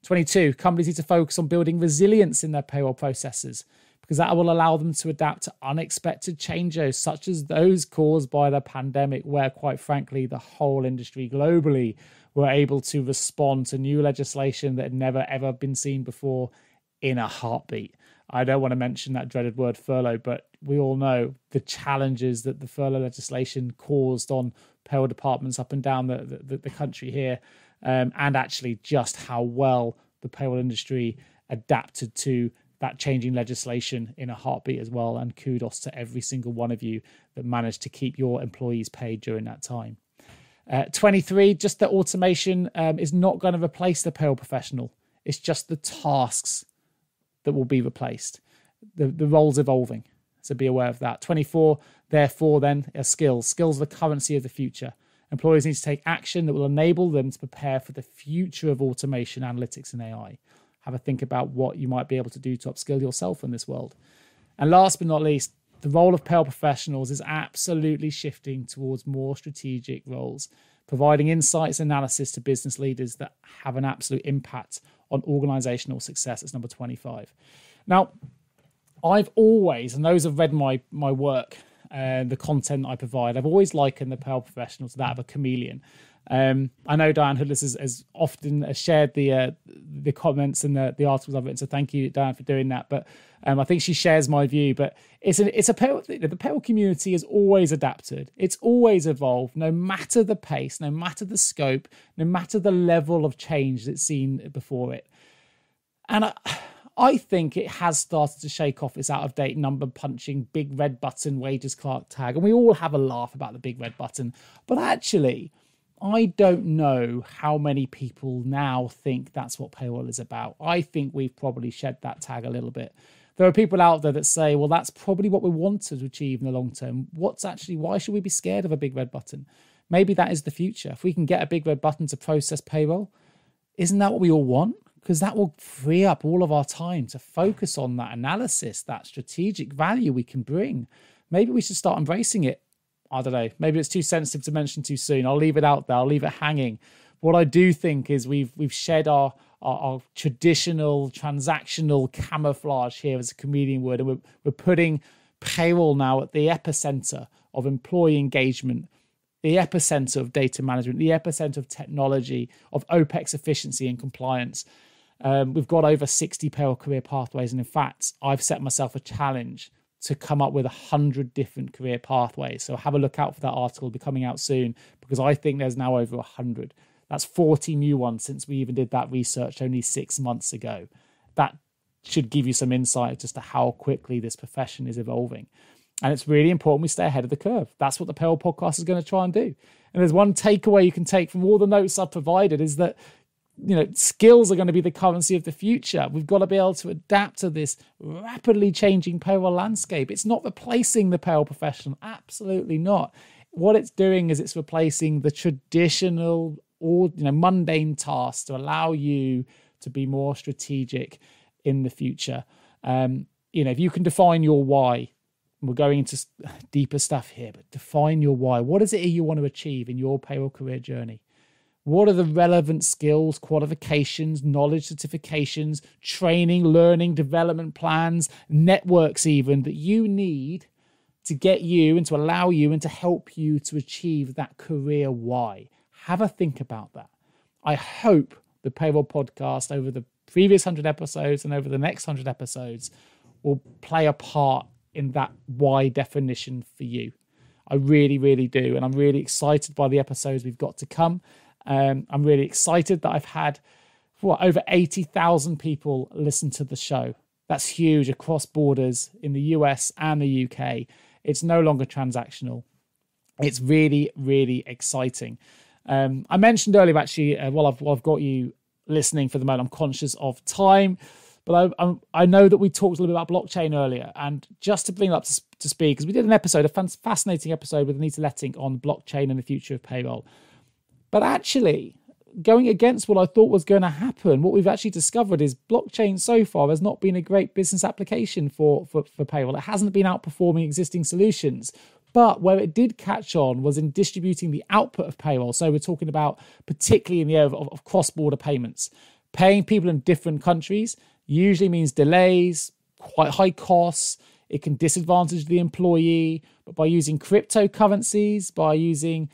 22, companies need to focus on building resilience in their payroll processes, because that will allow them to adapt to unexpected changes, such as those caused by the pandemic, where, quite frankly, the whole industry globally were able to respond to new legislation that had never, ever been seen before in a heartbeat. I don't want to mention that dreaded word furlough, but we all know the challenges that the furlough legislation caused on payroll departments up and down the country here, and actually just how well the payroll industry adapted to that changing legislation in a heartbeat as well. And kudos to every single one of you that managed to keep your employees paid during that time. 23, just that automation is not going to replace the payroll professional. It's just the tasks that will be replaced. The role's evolving, so be aware of that. 24, therefore, then, are skills. Skills are the currency of the future. Employers need to take action that will enable them to prepare for the future of automation, analytics, and AI. Have a think about what you might be able to do to upskill yourself in this world. And last but not least, the role of payroll professionals is absolutely shifting towards more strategic roles, providing insights and analysis to business leaders that have an absolute impact on organizational success. It's number 25. Now, I've always, and those have read my work and the content I provide, I've always likened the payroll professional to that of a chameleon. I know Diane Hoodless has often shared the comments and the articles I've written, so thank you, Diane, for doing that. But I think she shares my view. But the payroll community has always adapted. It's always evolved, no matter the pace, no matter the scope, no matter the level of change that's seen before it. And I think it has started to shake off its out-of-date number-punching, big red button wages clerk tag. And we all have a laugh about the big red button. But actually, I don't know how many people now think that's what payroll is about. I think we've probably shed that tag a little bit. There are people out there that say, well, that's probably what we want to achieve in the long term. Why should we be scared of a big red button? Maybe that is the future. If we can get a big red button to process payroll, isn't that what we all want? Because that will free up all of our time to focus on that analysis, that strategic value we can bring. Maybe we should start embracing it. I don't know. Maybe it's too sensitive to mention too soon. I'll leave it out there. I'll leave it hanging. What I do think is we've shed our traditional transactional camouflage here, as a comedian would, and we're putting payroll now at the epicenter of employee engagement, the epicenter of data management, the epicenter of technology, of OPEX efficiency and compliance. We've got over 60 payroll career pathways. And in fact, I've set myself a challenge to come up with 100 different career pathways. So have a look out for that article. It'll be coming out soon, because I think there's now over 100. That's 40 new ones since we even did that research only 6 months ago. That should give you some insight as to how quickly this profession is evolving. And it's really important we stay ahead of the curve. That's what the Payroll Podcast is going to try and do. And there's one takeaway you can take from all the notes I've provided, is that skills are going to be the currency of the future. We've got to be able to adapt to this rapidly changing payroll landscape. It's not replacing the payroll professional. Absolutely not. What it's doing is it's replacing the traditional or mundane tasks to allow you to be more strategic in the future. If you can define your why, we're going into deeper stuff here, but define your why. What is it you want to achieve in your payroll career journey? What are the relevant skills, qualifications, knowledge certifications, training, learning, development plans, networks even, that you need to get you and to allow you and to help you to achieve that career why? Have a think about that. I hope the Payroll Podcast over the previous 100 episodes and over the next 100 episodes will play a part in that why definition for you. I really, really do. And I'm really excited by the episodes we've got to come. I'm really excited that I've had over 80,000 people listen to the show. That's huge across borders in the US and the UK. It's no longer transactional. It's really, really exciting. I mentioned earlier, actually, while I've got you listening for the moment, I'm conscious of time, but I know that we talked a little bit about blockchain earlier, and just to bring it up to speed, because we did a fascinating episode with Anita Letting on blockchain and the future of payroll. But actually, going against what I thought was going to happen, what we've actually discovered is blockchain so far has not been a great business application for payroll. It hasn't been outperforming existing solutions. But where it did catch on was in distributing the output of payroll. So we're talking about particularly in the area of cross-border payments. Paying people in different countries usually means delays, quite high costs. It can disadvantage the employee, but by using cryptocurrencies, by using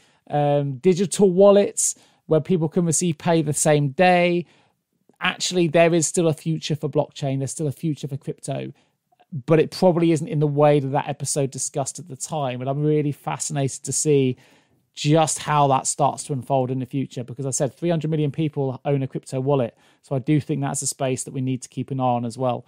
digital wallets where people can receive pay the same day, actually there is still a future for blockchain. There's still a future for crypto, but it probably isn't in the way that episode discussed at the time. And I'm really fascinated to see just how that starts to unfold in the future, because I said 300 million people own a crypto wallet. So I do think that's a space that we need to keep an eye on as well.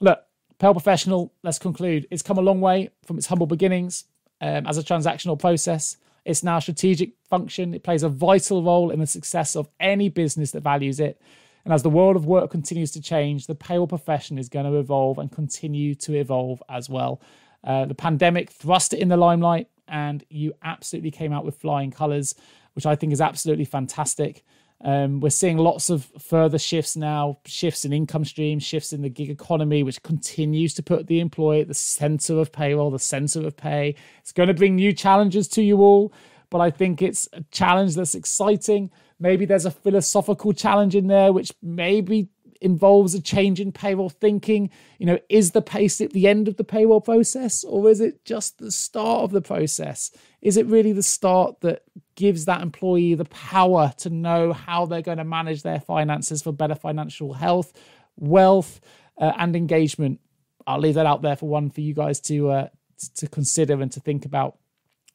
Look, Payroll Professional, let's conclude. It's come a long way from its humble beginnings as a transactional process. It's now a strategic function. It plays a vital role in the success of any business that values it. And as the world of work continues to change, the payroll profession is going to evolve and continue to evolve as well. The pandemic thrust it in the limelight, and you absolutely came out with flying colours, which I think is absolutely fantastic. We're seeing lots of further shifts now, shifts in income streams, shifts in the gig economy, which continues to put the employee at the centre of payroll, the centre of pay. It's going to bring new challenges to you all, but I think it's a challenge that's exciting. Maybe there's a philosophical challenge in there, which maybe involves a change in payroll thinking. Is the pay slip the end of the payroll process, or is it just the start of the process? Is it really the start that gives that employee the power to know how they're going to manage their finances for better financial health, wealth, and engagement? I'll leave that out there for you guys to consider and to think about.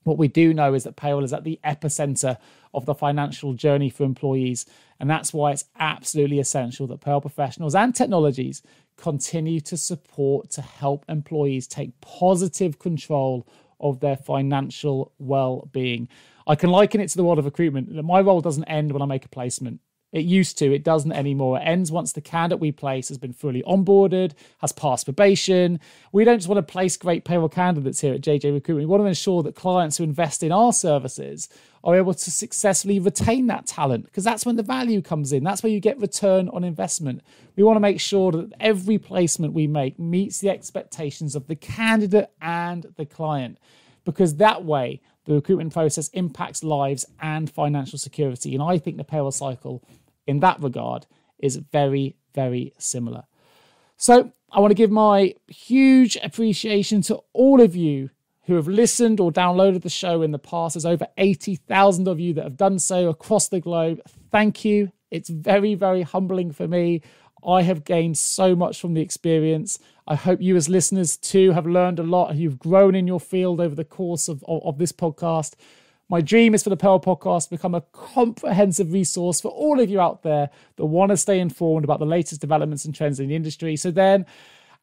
What we do know is that payroll is at the epicenter of the financial journey for employees. And that's why it's absolutely essential that payroll professionals and technologies continue to support to help employees take positive control of their financial well-being. I can liken it to the world of recruitment. My role doesn't end when I make a placement. It used to. It doesn't anymore. It ends once the candidate we place has been fully onboarded, has passed probation. We don't just want to place great payroll candidates here at JJ Recruitment. We want to ensure that clients who invest in our services are able to successfully retain that talent, because that's when the value comes in. That's where you get return on investment. We want to make sure that every placement we make meets the expectations of the candidate and the client, because that way the recruitment process impacts lives and financial security. And I think the payroll cycle in that regard is very, very similar. So I want to give my huge appreciation to all of you who have listened or downloaded the show in the past. There's over 80,000 of you that have done so across the globe. Thank you. It's very, very humbling for me. I have gained so much from the experience. I hope you as listeners too have learned a lot and you've grown in your field over the course of this podcast. My dream is for the Payroll Podcast to become a comprehensive resource for all of you out there that want to stay informed about the latest developments and trends in the industry. So then,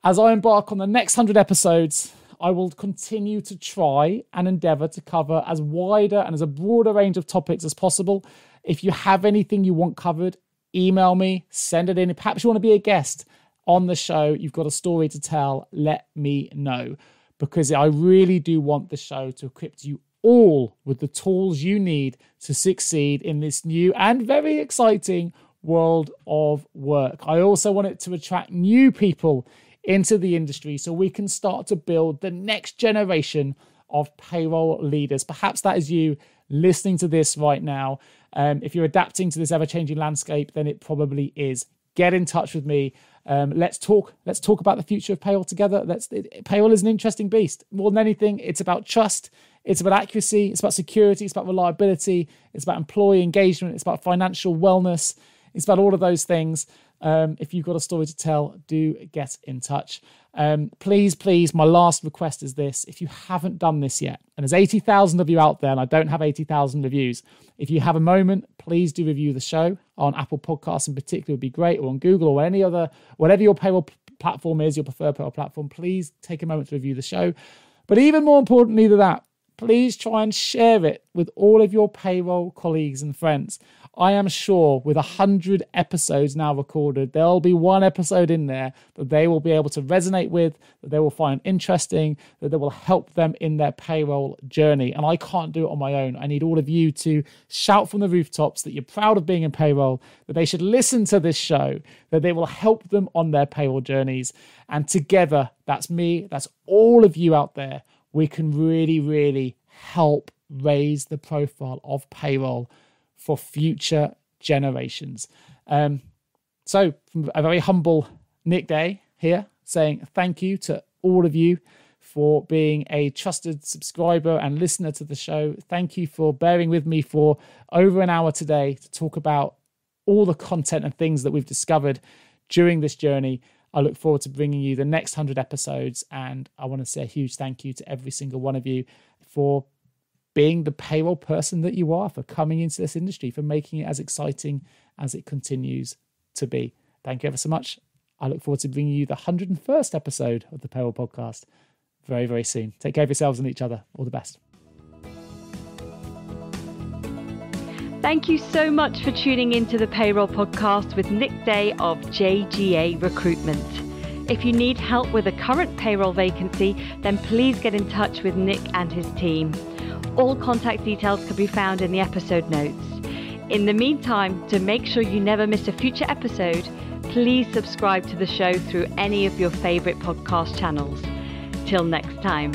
as I embark on the next 100 episodes, I will continue to try and endeavour to cover as wider and as a broader range of topics as possible. If you have anything you want covered, email me, send it in. Perhaps you want to be a guest on the show, you've got a story to tell, let me know, because I really do want the show to equip you all with the tools you need to succeed in this new and very exciting world of work. I also want it to attract new people into the industry so we can start to build the next generation of payroll leaders. Perhaps that is you listening to this right now. If you're adapting to this ever-changing landscape, then it probably is. Get in touch with me. Let's talk about the future of payroll together. Payroll is an interesting beast. More than anything, it's about trust. It's about accuracy. It's about security. It's about reliability. It's about employee engagement. It's about financial wellness. It's about all of those things. If you've got a story to tell, do get in touch. Please, my last request is this. If you haven't done this yet, and there's 80,000 of you out there, and I don't have 80,000 reviews, if you have a moment, please do review the show on Apple Podcasts in particular would be great, or on Google or any other, whatever your payroll platform is, your preferred payroll platform, please take a moment to review the show. But even more importantly than that, please try and share it with all of your payroll colleagues and friends. I am sure with 100 episodes now recorded, there'll be one episode in there that they will be able to resonate with, that they will find interesting, that will help them in their payroll journey. And I can't do it on my own. I need all of you to shout from the rooftops that you're proud of being in payroll, that they should listen to this show, that they will help them on their payroll journeys. And together, that's me, that's all of you out there, we can really, really help raise the profile of payroll for future generations. So from a very humble Nick Day here, saying thank you to all of you for being a trusted subscriber and listener to the show. Thank you for bearing with me for over an hour today to talk about all the content and things that we've discovered during this journey. I look forward to bringing you the next 100 episodes, and I want to say a huge thank you to every single one of you for being the payroll person that you are, for coming into this industry, for making it as exciting as it continues to be. Thank you ever so much. I look forward to bringing you the 101st episode of the Payroll Podcast very, very soon. Take care of yourselves and each other. All the best. Thank you so much for tuning into the Payroll Podcast with Nick Day of JGA Recruitment. If you need help with a current payroll vacancy, then please get in touch with Nick and his team. All contact details can be found in the episode notes. In the meantime, to make sure you never miss a future episode, please subscribe to the show through any of your favorite podcast channels. Till next time.